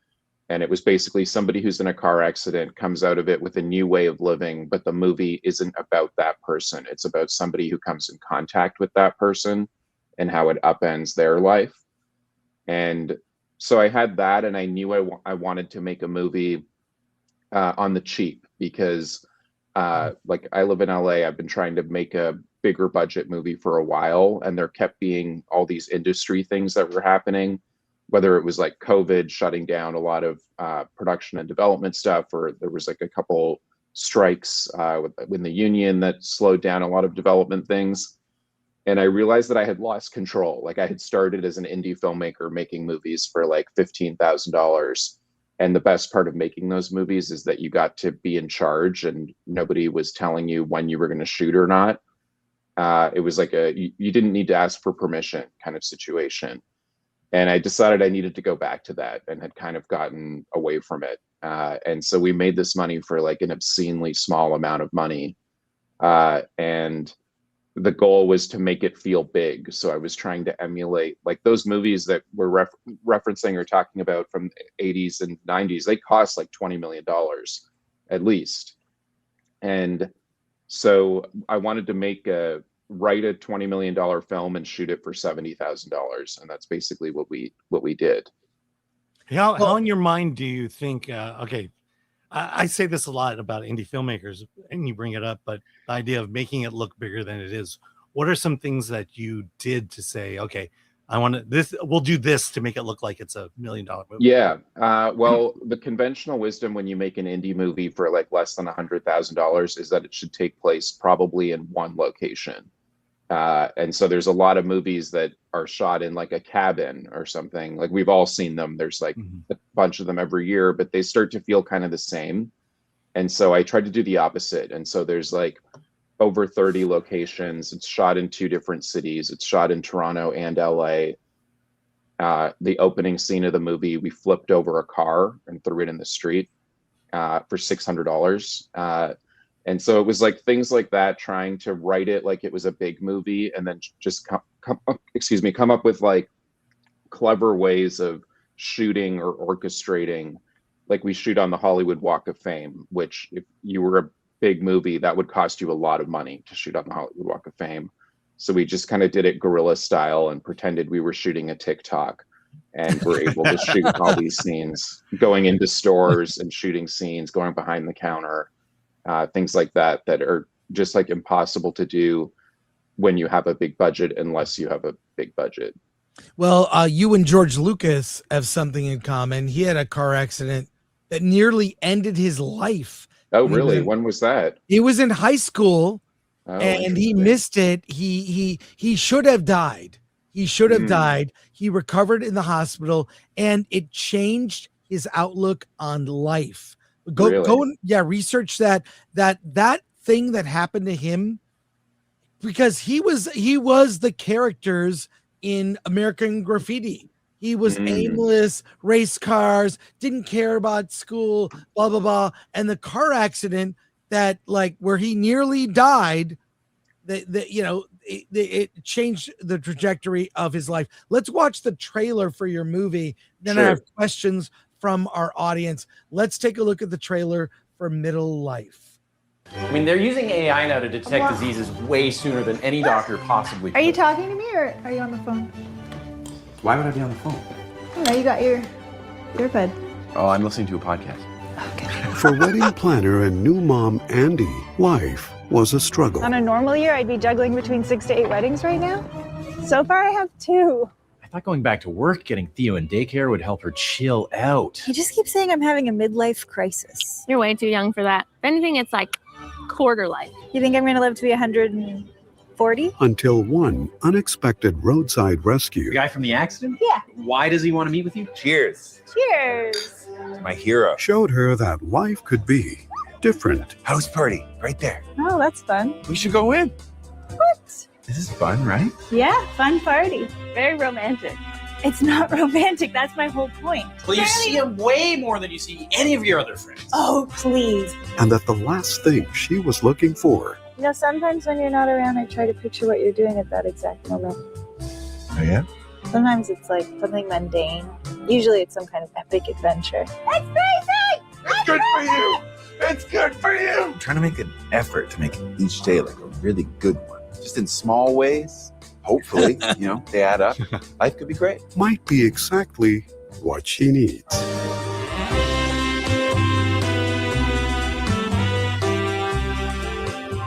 And it was basically somebody who's in a car accident comes out of it with a new way of living, but the movie isn't about that person. It's about somebody who comes in contact with that person and how it upends their life. And so I had that, and I knew I wanted to make a movie on the cheap because like I live in LA. I've been trying to make a bigger budget movie for a while, and there kept being all these industry things that were happening, whether it was like COVID shutting down a lot of production and development stuff, or there was like a couple strikes within the union that slowed down a lot of development things. And I realized that I had lost control. Like I had started as an indie filmmaker making movies for like $15,000. And the best part of making those movies is that you got to be in charge and nobody was telling you when you were going to shoot or not. It was like you didn't need to ask for permission kind of situation. And I decided I needed to go back to that and had kind of gotten away from it. And so we made this money for like an obscenely small amount of money. and the goal was to make it feel big. So I was trying to emulate like those movies that we're referencing or talking about from the 80s and 90s. They cost like $20 million at least. And so I wanted to write a $20 million film and shoot it for $70,000. And that's basically what we did. How in your mind do you think, okay, I say this a lot about indie filmmakers, and you bring it up, but the idea of making it look bigger than it is. What are some things that you did to say, okay, we'll do this to make it look like it's $1 million movie? Yeah. Well, the conventional wisdom when you make an indie movie for like less than $100,000 is that it should take place probably in one location. And so there's a lot of movies that are shot in like a cabin or something. Like we've all seen them. There's like a bunch of them every year, but they start to feel kind of the same. And so I tried to do the opposite. And so there's like over 30 locations. It's shot in 2 different cities. It's shot in Toronto and LA. The opening scene of the movie, we flipped over a car and threw it in the street for $600. And so it was like things like that, trying to write it like it was a big movie, and then just come up with like clever ways of shooting or orchestrating. Like we shoot on the Hollywood Walk of Fame, which if you were a big movie, that would cost you a lot of money to shoot on the Hollywood Walk of Fame. So we just kind of did it guerrilla style and pretended we were shooting a TikTok, and we're able to shoot all these scenes, going into stores and shooting scenes, going behind the counter. Things like that are just like impossible to do when you have a big budget, unless you have a big budget. Well, you and George Lucas have something in common. He had a car accident that nearly ended his life. Oh, really? When was that? He was in high school, and he missed it. He should have died. He should have died. He recovered in the hospital, and it changed his outlook on life. Go and research that thing that happened to him, because he was the characters in American Graffiti. He was aimless, race cars, didn't care about school, blah blah blah. And the car accident that where he nearly died, it changed the trajectory of his life. Let's watch the trailer for your movie. Then I have questions from our audience. Let's take a look at the trailer for Middle Life. I mean, they're using AI now to detect diseases way sooner than any doctor possibly could. Are you talking to me or are you on the phone? Why would I be on the phone? I don't know, you got your earbud. Oh, I'm listening to a podcast. For wedding planner and new mom Andy, life was a struggle. On a normal year, I'd be juggling between 6 to 8 weddings right now. So far, I have 2. I thought going back to work, getting Theo in daycare would help her chill out. You just keep saying I'm having a midlife crisis. You're way too young for that. If anything, it's like quarter life. You think I'm going to live to be 140? Until one unexpected roadside rescue. The guy from the accident? Yeah. Why does he want to meet with you? Cheers. Cheers. My hero. Showed her that life could be different. House party, right there. Oh, that's fun. We should go in. What? This is fun, right? Yeah, fun party. Very romantic. It's not romantic. That's my whole point. Well, you see him way more than you see any of your other friends. Oh, please. And that the last thing she was looking for. You know, sometimes when you're not around, I try to picture what you're doing at that exact moment. Oh, yeah? Sometimes it's like something mundane. Usually it's some kind of epic adventure. It's crazy! It's good for you! It's good for you! I'm trying to make an effort to make each day like a really good one. Just in small ways. Hopefully, they add up. Life could be great. Might be exactly what she needs.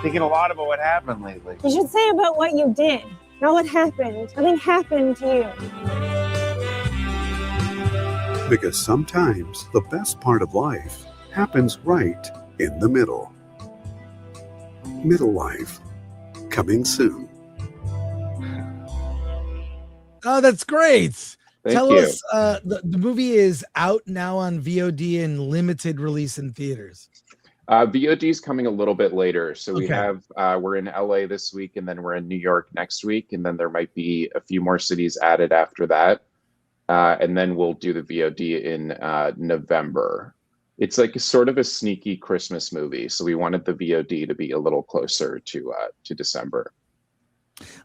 Thinking a lot about what happened lately. You should say about what you did, not what happened. Something happened to you. Because sometimes the best part of life happens right in the middle. Middle Life, coming soon. Oh, that's great. Tell you. us, the movie is out now on VOD and limited release in theaters. VOD is coming a little bit later. So we have, we're in LA this week, and then we're in New York next week. And then there might be a few more cities added after that. And then we'll do the VOD in November. It's like sort of a sneaky Christmas movie, so we wanted the VOD to be a little closer to December.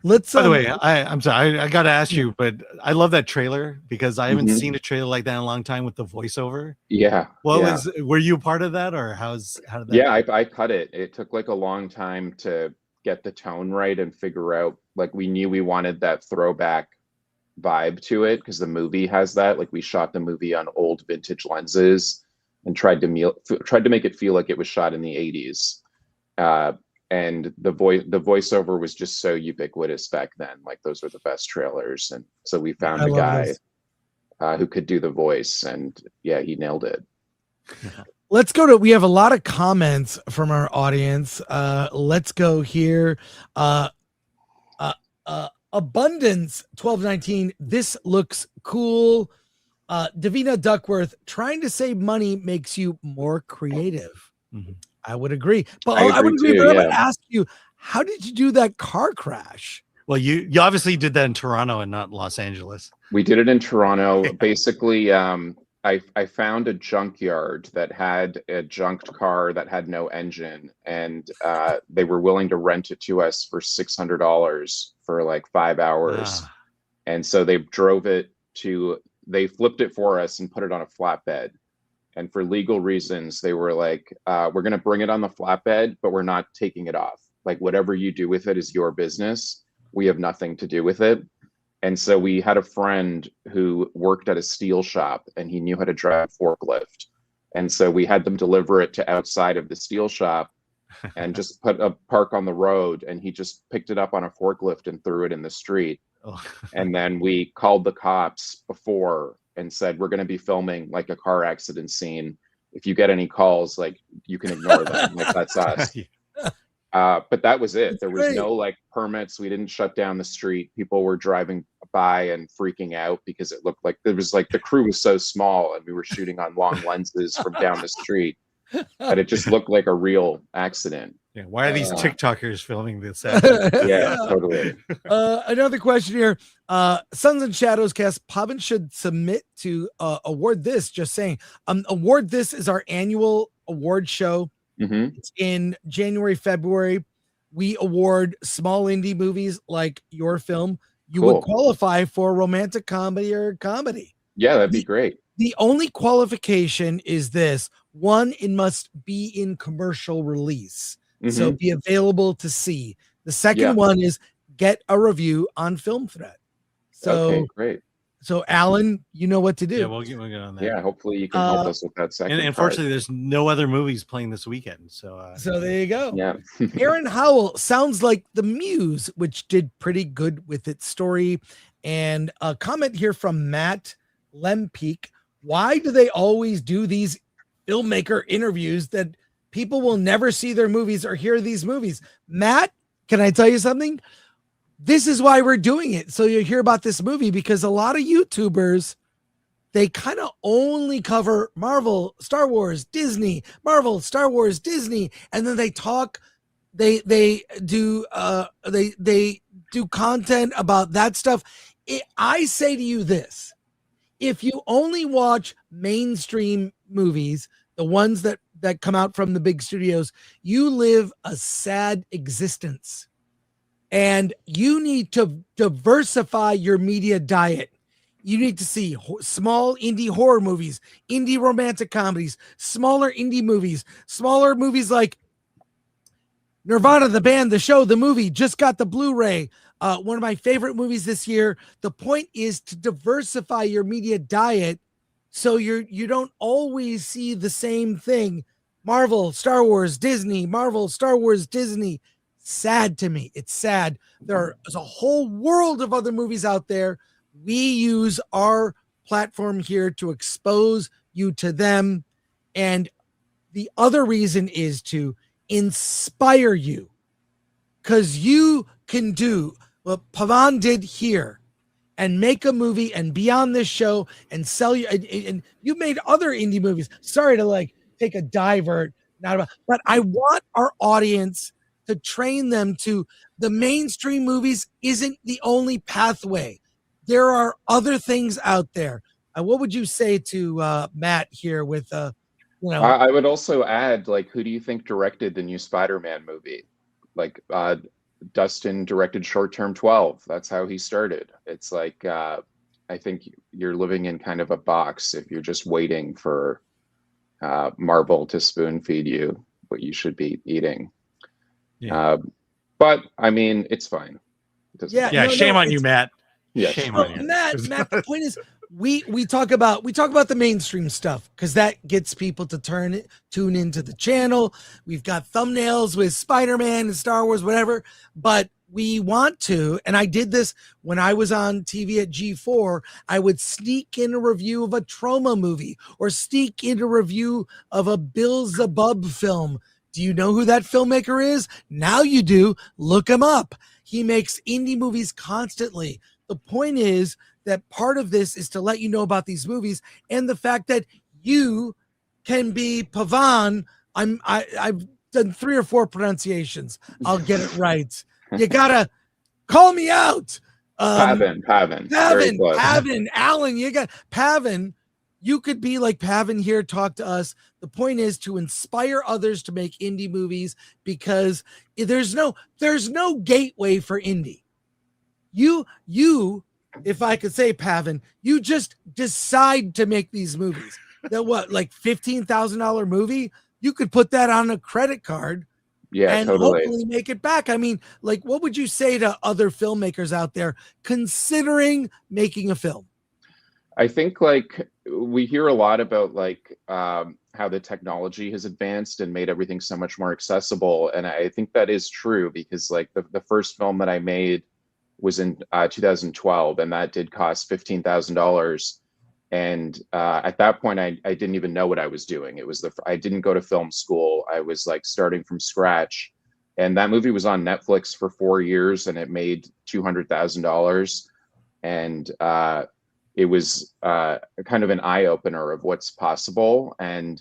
Let's. By the way, I'm sorry, I got to ask you, but I love that trailer because I haven't seen a trailer like that in a long time with the voiceover. Yeah. Were you a part of that, or how did that? Yeah, I cut it. It took like a long time to get the tone right and figure out, like, we knew we wanted that throwback vibe to it because the movie has that. Like, we shot the movie on old vintage lenses and tried to make it feel like it was shot in the 80s. And the voiceover was just so ubiquitous back then. Like, those were the best trailers. And so we found a guy who could do the voice, and yeah, he nailed it. Let's go to, we have a lot of comments from our audience. Let's go here. Abundance 1219. This looks cool. Davina Duckworth, trying to save money makes you more creative. I would agree. But I would agree, but I'm going to ask you, how did you do that car crash? Well, you obviously did that in Toronto and not Los Angeles. We did it in Toronto. Basically, I found a junkyard that had a junked car that had no engine, and they were willing to rent it to us for $600 for like 5 hours. And so they they flipped it for us and put it on a flatbed. And for legal reasons, they were like, we're going to bring it on the flatbed, but we're not taking it off. Like, whatever you do with it is your business. We have nothing to do with it. And so we had a friend who worked at a steel shop, and he knew how to drive a forklift. And so we had them deliver it to outside of the steel shop and just put a park on the road. And he just picked it up on a forklift and threw it in the street. And then we called the cops before and said, we're going to be filming like a car accident scene. If you get any calls, like, you can ignore them. Like, that's us. But that was it. There was no like permits. We didn't shut down the street. People were driving by and freaking out because it looked like there was like, the crew was so small and we were shooting on long lenses from down the street, but it just looked like a real accident. Yeah, why are these TikTokers filming this? Yeah, totally. Another question here. Sons and Shadows cast, Pavan should submit to award this. Just saying. Award this is our annual award show. It's in January, February. We award small indie movies like your film. You would qualify for romantic comedy or comedy. Yeah, that'd be great. The only qualification is this: one, it must be in commercial release. So be available to see. The second one is get a review on Film Threat. So okay, great. So Alan, you know what to do. Yeah, we'll get on that. Yeah, hopefully you can help us with that second. And unfortunately, there's no other movies playing this weekend. So there you go. Yeah. Aaron Howell sounds like The Muse, which did pretty good with its story. And a comment here from Matt Lempeak. Why do they always do these filmmaker interviews that people will never see their movies or hear these movies? Matt, can I tell you something? This is why we're doing it. So you'll hear about this movie, because a lot of YouTubers, they kind of only cover Marvel, Star Wars, Disney, Marvel, Star Wars, Disney. And then they talk, they do content about that stuff. I say to you this: if you only watch mainstream movies, the ones that come out from the big studios, you live a sad existence. And you need to diversify your media diet. You need to see small indie horror movies, indie romantic comedies, smaller indie movies, smaller movies like Nirvana, the band, the show, the movie, just got the Blu-ray. One of my favorite movies this year. The point is to diversify your media diet so you don't always see the same thing. Marvel, Star Wars, Disney, Marvel, Star Wars, Disney. Sad to me. It's sad. There's a whole world of other movies out there. We use our platform here to expose you to them. And the other reason is to inspire you, because you can do what Pavan did here and make a movie and be on this show and sell you. And you made other indie movies. Sorry to like take a divert, but I want our audience to train them to the mainstream movies isn't the only pathway. There are other things out there. What would you say to Matt here with You know, I would also add, like, who do you think directed the new Spider-Man movie? Like, Dustin directed Short Term 12. That's how he started. It's like, I think you're living in kind of a box if you're just waiting for Marvel to spoon feed you what you should be eating. Yeah. But I mean, it's fine. It doesn't Yeah, matter. Shame on you, Matt. Yeah, Shame No, on you. Matt, the point is we talk about the mainstream stuff because that gets people to tune into the channel. We've got thumbnails with Spider-Man and Star Wars, whatever, but we want to, and I did this when I was on TV at G4, I would sneak in a review of a Troma movie or sneak in a review of a Bill Zabub film. Do you know who that filmmaker is? Now you do. Look him up. He makes indie movies constantly. The point is that part of this is to let you know about these movies and the fact that you can be Pavan. I've done 3 or 4 pronunciations. I'll get it right. You gotta call me out. Pavan. Very close. Pavan, Alan, you got Pavan. You could be like Pavan here, talk to us. The point is to inspire others to make indie movies because there's no gateway for indie. You, if I could say, Pavan, you just decide to make these movies. That what, like $15,000 movie? You could put that on a credit card. Yeah, and totally. hopefully make it back. I mean, like, what would you say to other filmmakers out there considering making a film? I think, like, we hear a lot about, like, how the technology has advanced and made everything so much more accessible. And I think that is true because, like, the first film that I made was in 2012, and that did cost $15,000. And at that point, I didn't even know what I was doing. It was I didn't go to film school. I was like starting from scratch. And that movie was on Netflix for 4 years, and it made $200,000. And it was kind of an eye opener of what's possible. And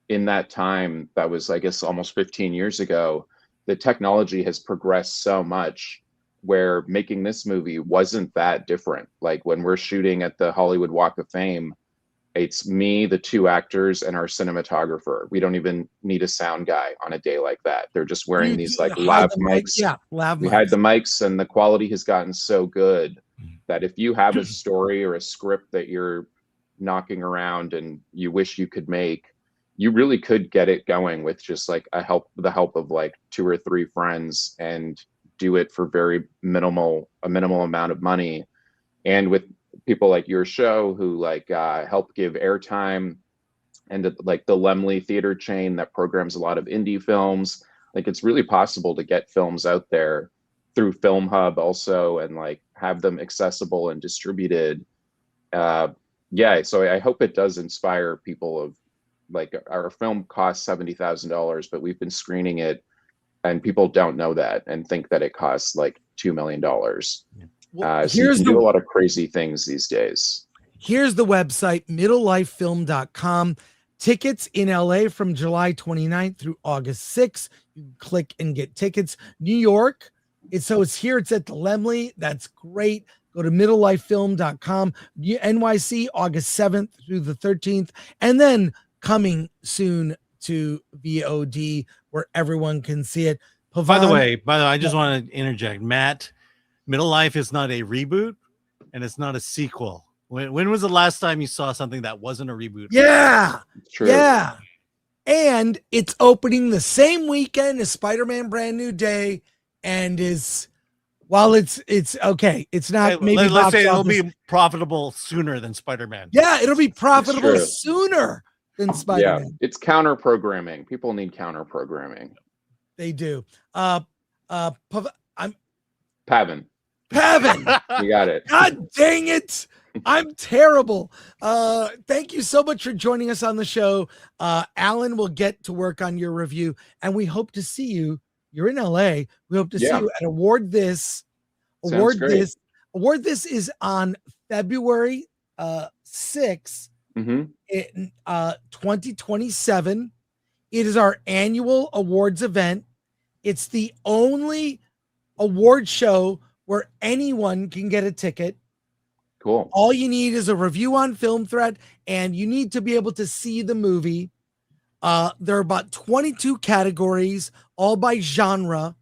in that time, that was, I guess, almost 15 years ago, the technology has progressed so much where making this movie wasn't that different. Like when we're shooting at the Hollywood Walk of Fame, it's me, the 2 actors, and our cinematographer. We don't even need a sound guy on a day like that. They're just wearing these like lav mics. Yeah, lav mics. We hide the mics, and the quality has gotten so good that if you have a story or a script that you're knocking around and you wish you could make, you really could get it going with just like the help of like 2 or 3 friends and do it for a minimal amount of money. And with people like your show who like help give airtime, and like the Lemley theater chain that programs a lot of indie films, like it's really possible to get films out there through Film Hub also and like have them accessible and distributed. Yeah, so I hope it does inspire people of like our film costs $70,000, but we've been screening it and people don't know that and think that it costs like $2 million. Well, so you can do a lot of crazy things these days. Here's the website, middlelifefilm.com. Tickets in LA from July 29th through August 6th. You can click and get tickets. New York, it's here. It's at the Lemley. That's great. Go to middlelifefilm.com. NYC, August 7th through the 13th. And then coming soon to VOD where everyone can see it. Pavan, By the way, I just want to interject. Matt, Middle Life is not a reboot and it's not a sequel. When was the last time you saw something that wasn't a reboot? Yeah. True. Yeah. And it's opening the same weekend as Spider-Man Brand New Day, and it's okay. It's not maybe let's say it'll be profitable sooner than Spider-Man. Yeah, it'll be profitable sooner than Spider-Man. Yeah, it's counter programming. People need counter programming. They do. Pavan. You got it. God dang it. I'm terrible. Thank you so much for joining us on the show. Alan will get to work on your review, and we hope to see you. You're in LA. We hope to see you at Award This. Award This is on February 6th, 2027. It is our annual awards event. It's the only award show where anyone can get a ticket. Cool. All you need is a review on Film Threat, and you need to be able to see the movie. There are about 22 categories, all by genre,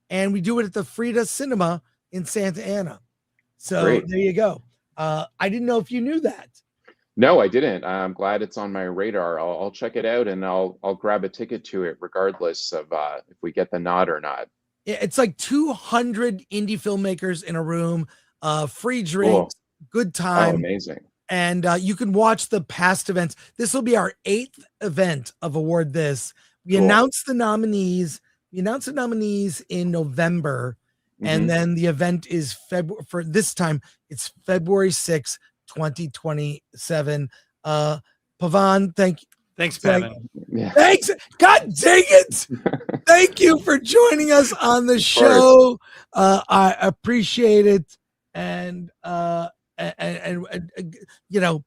and we do it at the Frida Cinema in Santa Ana. So Great. there you go. I didn't know if you knew that. No, I didn't. I'm glad it's on my radar. I'll check it out, and I'll grab a ticket to it, regardless of if we get the nod or not. It's like 200 indie filmmakers in a room, free drinks, good time. Oh, amazing. And you can watch the past events. This will be our 8th event of Award This. We announced the nominees. We announced the nominees in November, and then the event is for this time. It's February 6th, 2027. Pavan, thank you. Thanks, Pavan. Thanks. God dang it. Thank you for joining us on the show. I appreciate it. And you know,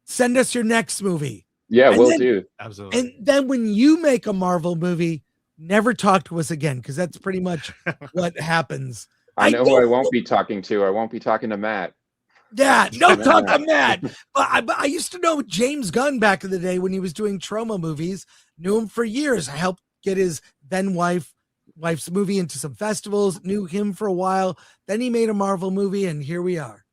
send us your next movie. Yeah, And we'll then- do. Absolutely. And then when you make a Marvel movie, never talk to us again, because that's pretty much what happens. I know who I won't be talking to. I won't be talking to Matt. Yeah, no talk to Matt. But I used to know James Gunn back in the day when he was doing Troma movies. Knew him for years. I helped get his then wife's movie into some festivals. Knew him for a while. Then he made a Marvel movie, and here we are.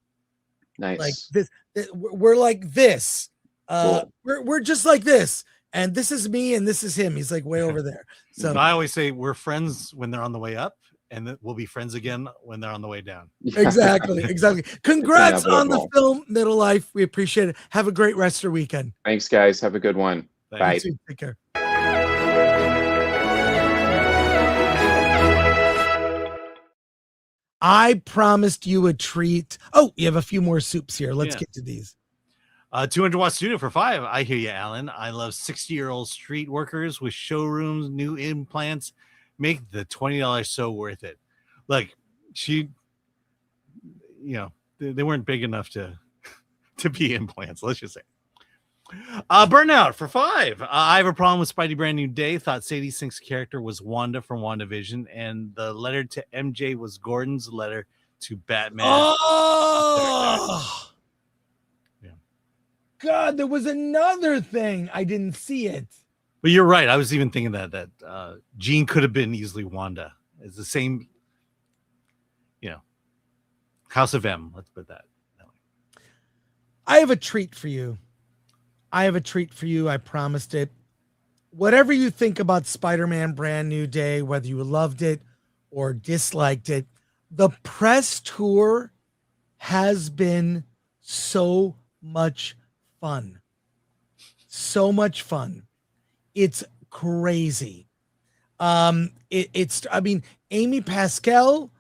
Nice. Like this, we're like this. Cool. We're just like this. And this is me, and this is him. He's like way over there. So I always say we're friends when they're on the way up, and that we'll be friends again when they're on the way down. exactly. Congrats It's on the inevitable. film Middle Life. We appreciate it. Have a great rest of your weekend. Thanks, guys. Have a good one. Bye. You too. Take care. I promised you a treat. Oh, you have a few more soups here. Let's get to these. 200-watt studio for $5. I hear you, Alan. I love 60-year-old street workers with showrooms, new implants. Make the $20 so worth it. Like, they weren't big enough to be implants. Let's just say. Burnout for $5. I have a problem with Spidey Brand New Day. Thought Sadie Sink's character was Wanda from WandaVision, and the letter to MJ was Gordon's letter to Batman. Oh, God, there was another thing. I didn't see it. But you're right. I was even thinking that Jean could have been easily Wanda. It's the same, House of M. Let's put that way. I have a treat for you. I promised it. Whatever you think about Spider-Man Brand New Day, whether you loved it or disliked it, the press tour has been so much fun. So much fun. It's crazy. Amy Pascal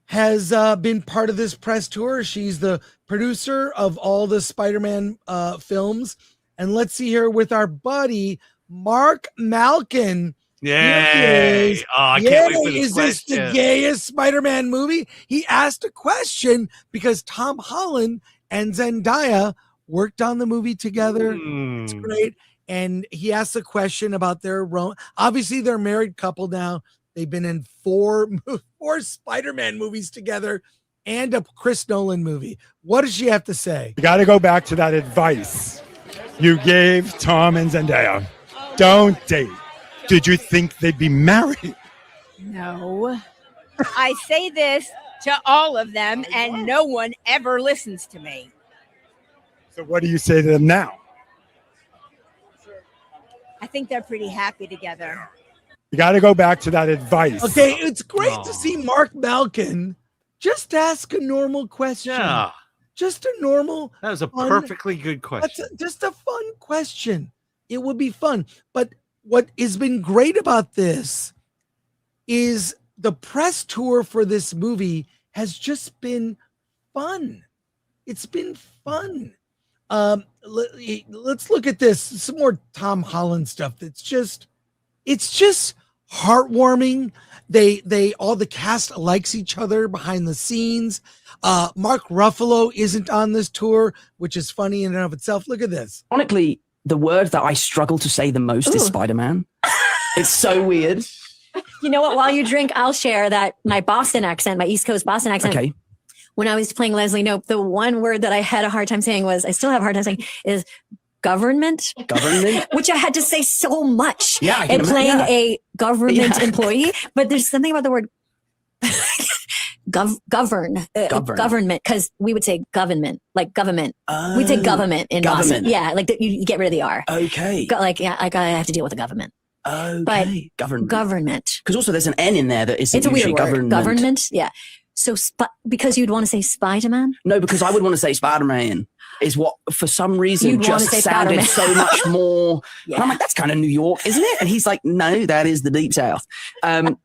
has been part of this press tour. She's the producer of all the Spider-Man films. And let's see here with our buddy, Mark Malkin. Yay! I can't wait for this Is this the question. gayest Spider-Man movie? He asked a question because Tom Holland and Zendaya worked on the movie together. It's great. And he asked a question about obviously they're a married couple now. They've been in four Spider-Man movies together and a Chris Nolan movie. What does she have to say? You got to go back to that advice you gave Tom and Zendaya. Don't date. Did you think they'd be married? No. I say this to all of them, and no one ever listens to me. So what do you say to them now? I think they're pretty happy together. You got to go back to that advice. Okay, it's great to see Mark Malkin just ask a normal question. Yeah. Just a normal. That was a fun- perfectly good question. Just a fun question. It would be fun. But what has been great about this is the press tour for this movie has just been fun. It's been fun. Let's look at this. Some more Tom Holland stuff. It's just heartwarming. They all the cast likes each other behind the scenes. Mark Ruffalo isn't on this tour, which is funny in and of itself. Look at this. Ironically, the word that I struggle to say the most is Spider-Man. It's so weird. You know what? While you drink, I'll share that my Boston accent, my East Coast Boston accent. Okay. When I was playing Leslie Knope, the one word that I had a hard time saying I still have a hard time saying, is government, which I had to say so much in playing a government employee. But there's something about the word government, because we would say government, like government. We'd say government in Boston. Yeah, like you get rid of the R. Okay. Like, yeah, I have to deal with the government. Okay. But government. Because also there's an N in there that isn't It's a weird usually word. Government, yeah. So because you'd want to say Spider-Man? No, because I would want to say Spider-Man is what, for some reason, You'd just sounded so much more. Yeah. And I'm like, that's kind of New York, isn't it? And he's like, no, that is the Deep South. But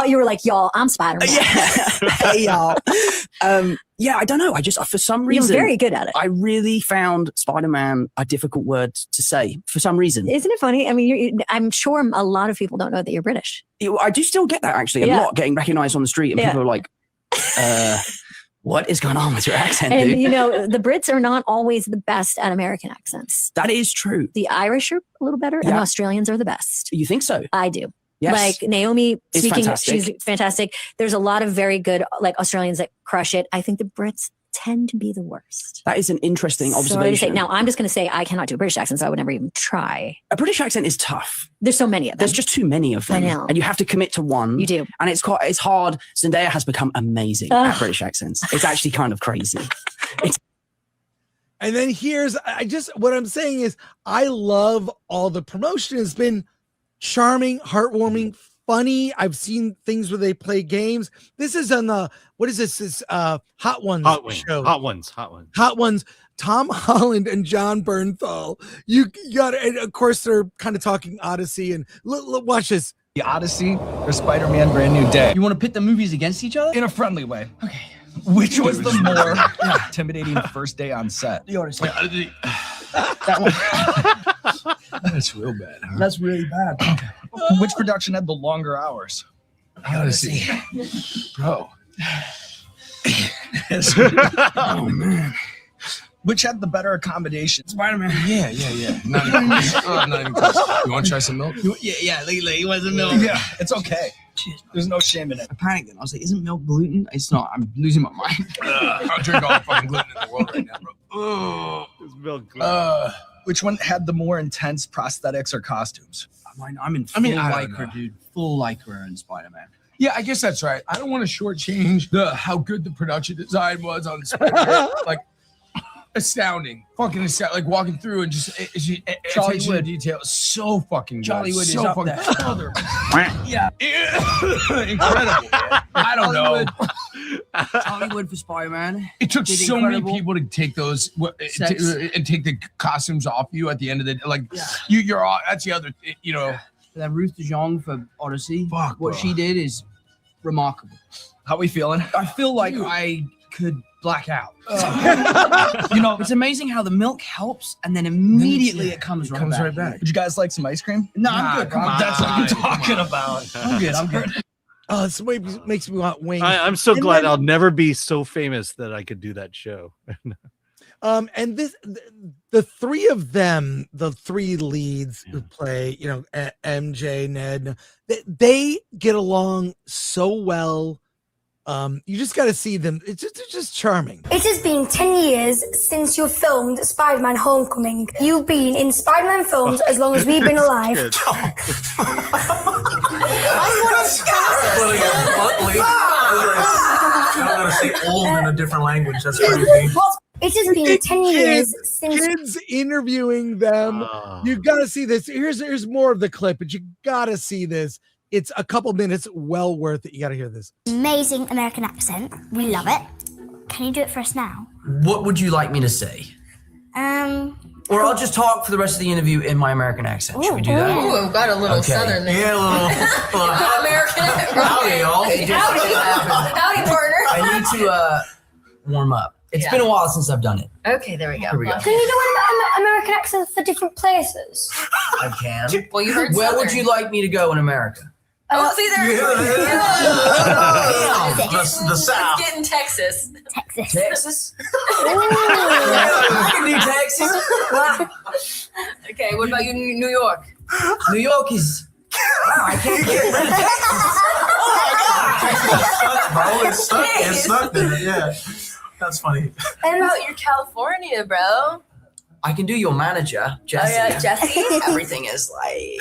you were like, y'all, I'm Spider-Man. Yeah. Hey, y'all. Yeah, I don't know. I just, for some reason. You're very good at it. I really found Spider-Man a difficult word to say for some reason. Isn't it funny? I mean, I'm sure a lot of people don't know that you're British. I do still get that, actually, a lot, getting recognized on the street. And people are like, what is going on with your accent, and, dude? you know, the Brits are not always the best at American accents. That is true. The Irish are a little better, and Australians are the best. You think so? I do. Yes. Like Naomi speaking, fantastic. she's fantastic. There's a lot of very good like Australians that crush it. I think the Brits tend to be the worst. That is an interesting observation. Now, I'm just going to say I cannot do a British accent, so I would never even try. A British accent is tough. There's so many of them. There's just too many of them. I know. And you have to commit to one. You do. And it's hard. Zendaya has become amazing at British accents. It's actually kind of crazy. And then what I'm saying is I love all the promotion. It's been charming, heartwarming, funny. I've seen things where they play games. This is on the, what is this? This Hot Ones show. Hot Ones. Tom Holland and John Bernthal. You got, and of course they're kind of talking Odyssey and watch this. The Odyssey or Spider-Man Brand New Day. You want to pit the movies against each other? In a friendly way. Okay. Which was the more intimidating first day on set? The Odyssey. That one. That's real bad. Huh? That's really bad. Okay. Which production had the longer hours? Odyssey. Bro. Oh, man. Which had the better accommodation? Spider-Man. Yeah. Not even close. You want to try some milk? Yeah. He wants some milk. Yeah, it's okay. There's no shame in it. I panicked then. I was like, isn't milk gluten? It's not. I'm losing my mind. I'll drink all the fucking gluten in the world right now, bro. It's milk gluten. Which one had the more intense prosthetics or costumes? I'm in full Lycra, dude. Full Lycra in Spider-Man. Yeah, I guess that's right. I don't want to shortchange how good the production design was on Spider-Man. Like, astounding, fucking astounding. Like walking through and just attention to detail, so fucking good. Jollywood is up there. Yeah, incredible. I don't know. Hollywood for Spider-Man. It took so many people to take those and take the costumes off you at the end of the like. Yeah. You're all. That's the other. You know. That Ruth DeJong for Odyssey. Fuck, what she did is remarkable. How we feeling? I feel like I could black out. You know, it's amazing how the milk helps, and then immediately it comes right back. Would you guys like some ice cream? No, I'm good. Come on. That's what I'm talking about. I'm good. Oh, this makes me want wings. I'm so glad I'll never be so famous that I could do that show. And the three of them, the three leads who play, you know, MJ, Ned, they get along so well. You just got to see them. It's just charming. It has been 10 years since you filmed Spider-Man Homecoming. You've been in Spider-Man films as long as we've been alive. I'm going to say old in a different language. That's crazy. It has been 10 years since kids interviewing them. You got to see this. Here's more of the clip, but you got to see this. It's a couple minutes, well worth it. You got to hear this. Amazing American accent. We love it. Can you do it for us now? What would you like me to say? Or I'll just talk for the rest of the interview in my American accent. Should we do that? Ooh, got a little southern there. Yeah, a little American. Howdy, y'all. Howdy, partner. I need to warm up. It's been a while since I've done it. Okay, there we go. Here we go. Can you do an American accent for different places? I can. Well, you heard Where southern. would you like me to go in America? Oh, see there. The South. Let's get in Texas. Texas? I can do Texas. Okay, what about you, New York? New York is... Wow, I can't get rid of Texas. It's stuck there, yeah. That's funny. What about your California, bro? I can do your manager, Jesse. Oh, yeah, Jesse. Everything is like.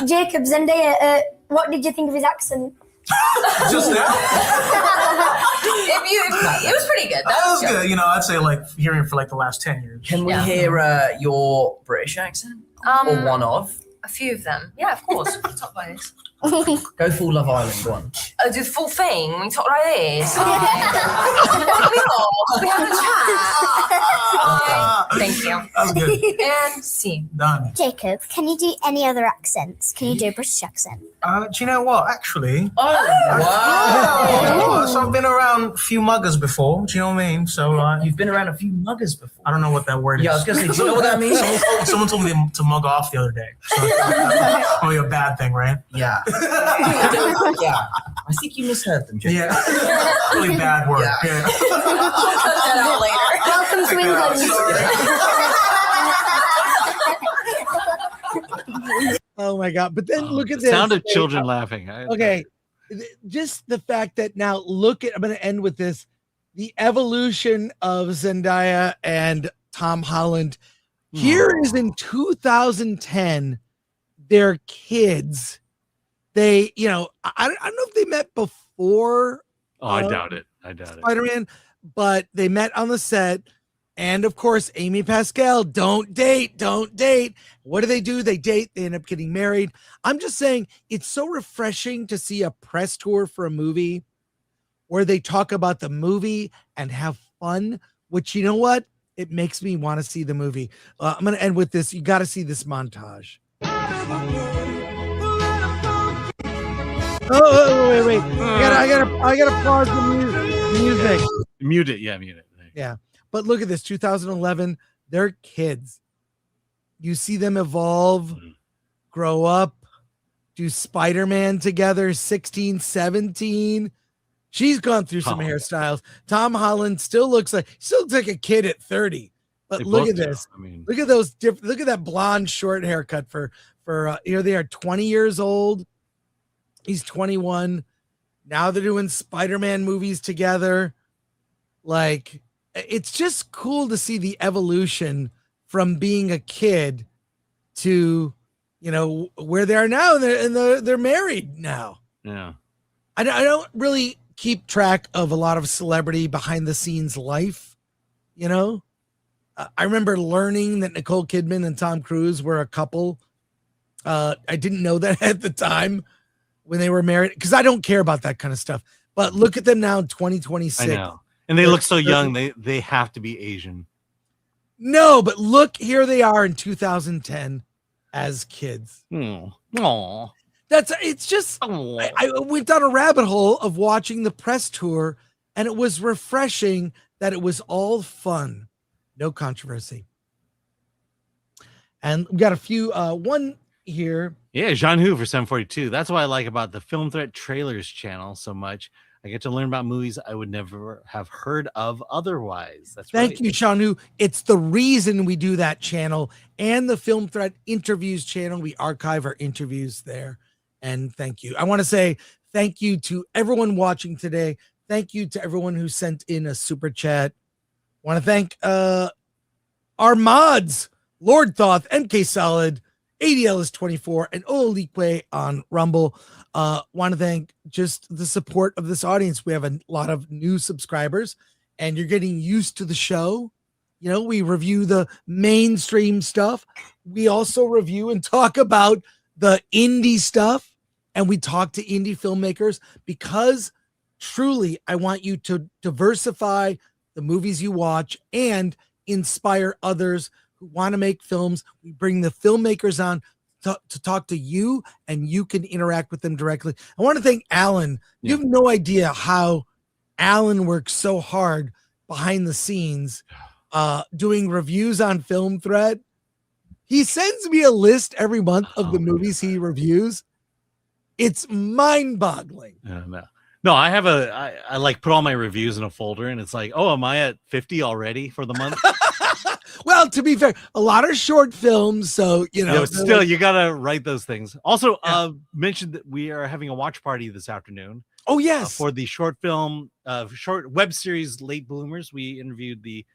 Jacob, Zendaya, what did you think of his accent? Just now? It was pretty good. That was good. You know, I'd say like hearing it for like the last 10 years. Can we hear your British accent? Or one of? A few of them. Yeah, of course. Top those. Go full Love Island, go on. Do the full thing. We talk like this. We have a chat. Thank you. That was good. And scene. Done. Jacob, can you do any other accents? Can you do a British accent? Do you know what? Actually. Wow. So I've been around a few muggers before. Do you know what I mean? So you've been around a few muggers before. I don't know what that word is. Yeah, I was gonna say, do you know what that means? Someone told me to mug off the other day. So probably a bad thing, right? Yeah. Yeah. I think you misheard them, Jacob. Yeah. Really bad word. Yeah. That out later. Welcome to England. Oh my God. But then look at this. Sound of children laughing. Okay. Just the fact that now I'm going to end with this. The evolution of Zendaya and Tom Holland. Here is in 2010, their kids. They, I don't know if they met before. Oh, I doubt it. Spider-Man, but they met on the set. And of course, Amy Pascal, don't date. What do? They date. They end up getting married. I'm just saying it's so refreshing to see a press tour for a movie where they talk about the movie and have fun, which, you know what? It makes me want to see the movie. I'm going to end with this. You got to see this montage. Oh, wait. I gotta pause the music. Mute it. Yeah, mute it. Yeah. But look at this, 2011, they're kids. You see them evolve, grow up, do Spider-Man together, 16, 17. She's gone through some hairstyles. Tom Holland still looks like a kid at 30. But look at this. Look at those look at that blonde short haircut for here they are 20 years old. He's 21. Now they're doing Spider-Man movies together. Like, it's just cool to see the evolution from being a kid to, where they are now. And they're married now. Yeah. I don't really keep track of a lot of celebrity behind the scenes life. I remember learning that Nicole Kidman and Tom Cruise were a couple. I didn't know that at the time when they were married, because I don't care about that kind of stuff. But look at them now in 2026. I know. And they look so young. They have to be Asian. No, but look, here they are in 2010 as kids. Aww. It's just, I went down a rabbit hole of watching the press tour, and it was refreshing that it was all fun. No controversy. And we got a few, one here. Yeah, Jean Hu for 742. That's what I like about the Film Threat Trailers channel so much. I get to learn about movies I would never have heard of otherwise. That's right. Thank you, Sean Hu. It's the reason we do that channel and the Film Threat Interviews channel. We archive our interviews there. And thank you. I want to say thank you to everyone watching today. Thank you to everyone who sent in a super chat. I want to thank our mods, Lord Thoth, MK Solid, ADL is 24, and Olikwe on Rumble. Want to thank just the support of this audience. We have a lot of new subscribers, and you're getting used to the show. We review the mainstream stuff. We also review and talk about the indie stuff, and we talk to indie filmmakers because truly I want you to diversify the movies you watch and inspire others who want to make films. We bring the filmmakers on to talk to you, and you can interact with them directly. I want to thank Alan. You have no idea how Alan works so hard behind the scenes doing reviews on Film Threat. He sends me a list every month of the movies he reviews. It's mind-boggling. No, I have I like put all my reviews in a folder, and it's like, oh, am I at 50 already for the month? Well, to be fair, a lot of short films, so still you gotta write those things. Also, mentioned that we are having a watch party this afternoon. Oh yes, for the short film, short web series Late Bloomers. We interviewed the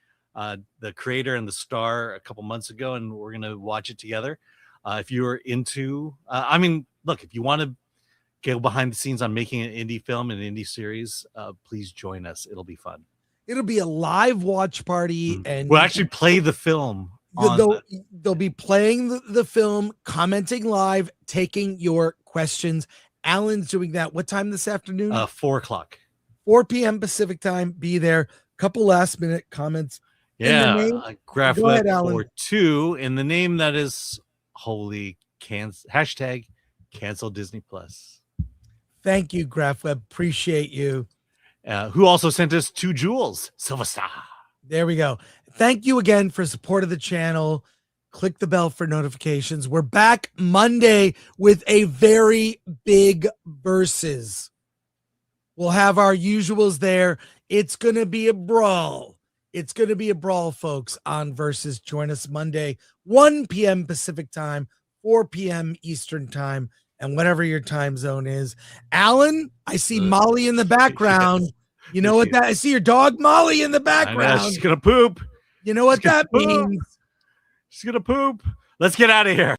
creator and the star a couple months ago, and we're gonna watch it together. If you're into, look, if you want to go behind the scenes on making an indie film and an indie series, please join us. It'll be fun. It'll be a live watch party, and we'll actually play the film. They'll be playing the film, commenting live, taking your questions. Alan's doing that. What time this afternoon? 4:00. 4 p.m. Pacific time. Be there. Couple last minute comments. Yeah, graph Go ahead, Alan. for 2 in the name that is holy hashtag cancel Disney Plus. Thank you, GraphWeb. Appreciate you. Who also sent us 2 jewels, Silver Star. There we go. Thank you again for support of the channel. Click the bell for notifications. We're back Monday with a very big versus. We'll have our usuals there. It's going to be a brawl. It's going to be a brawl, folks, on Versus. Join us Monday, 1 p.m. Pacific time, 4 p.m. Eastern time, and whatever your time zone is. Alan, I see Molly in the background. Yes. You know what that? I see your dog Molly in the background. She's going to poop. You know what that means? She's going to poop. Let's get out of here.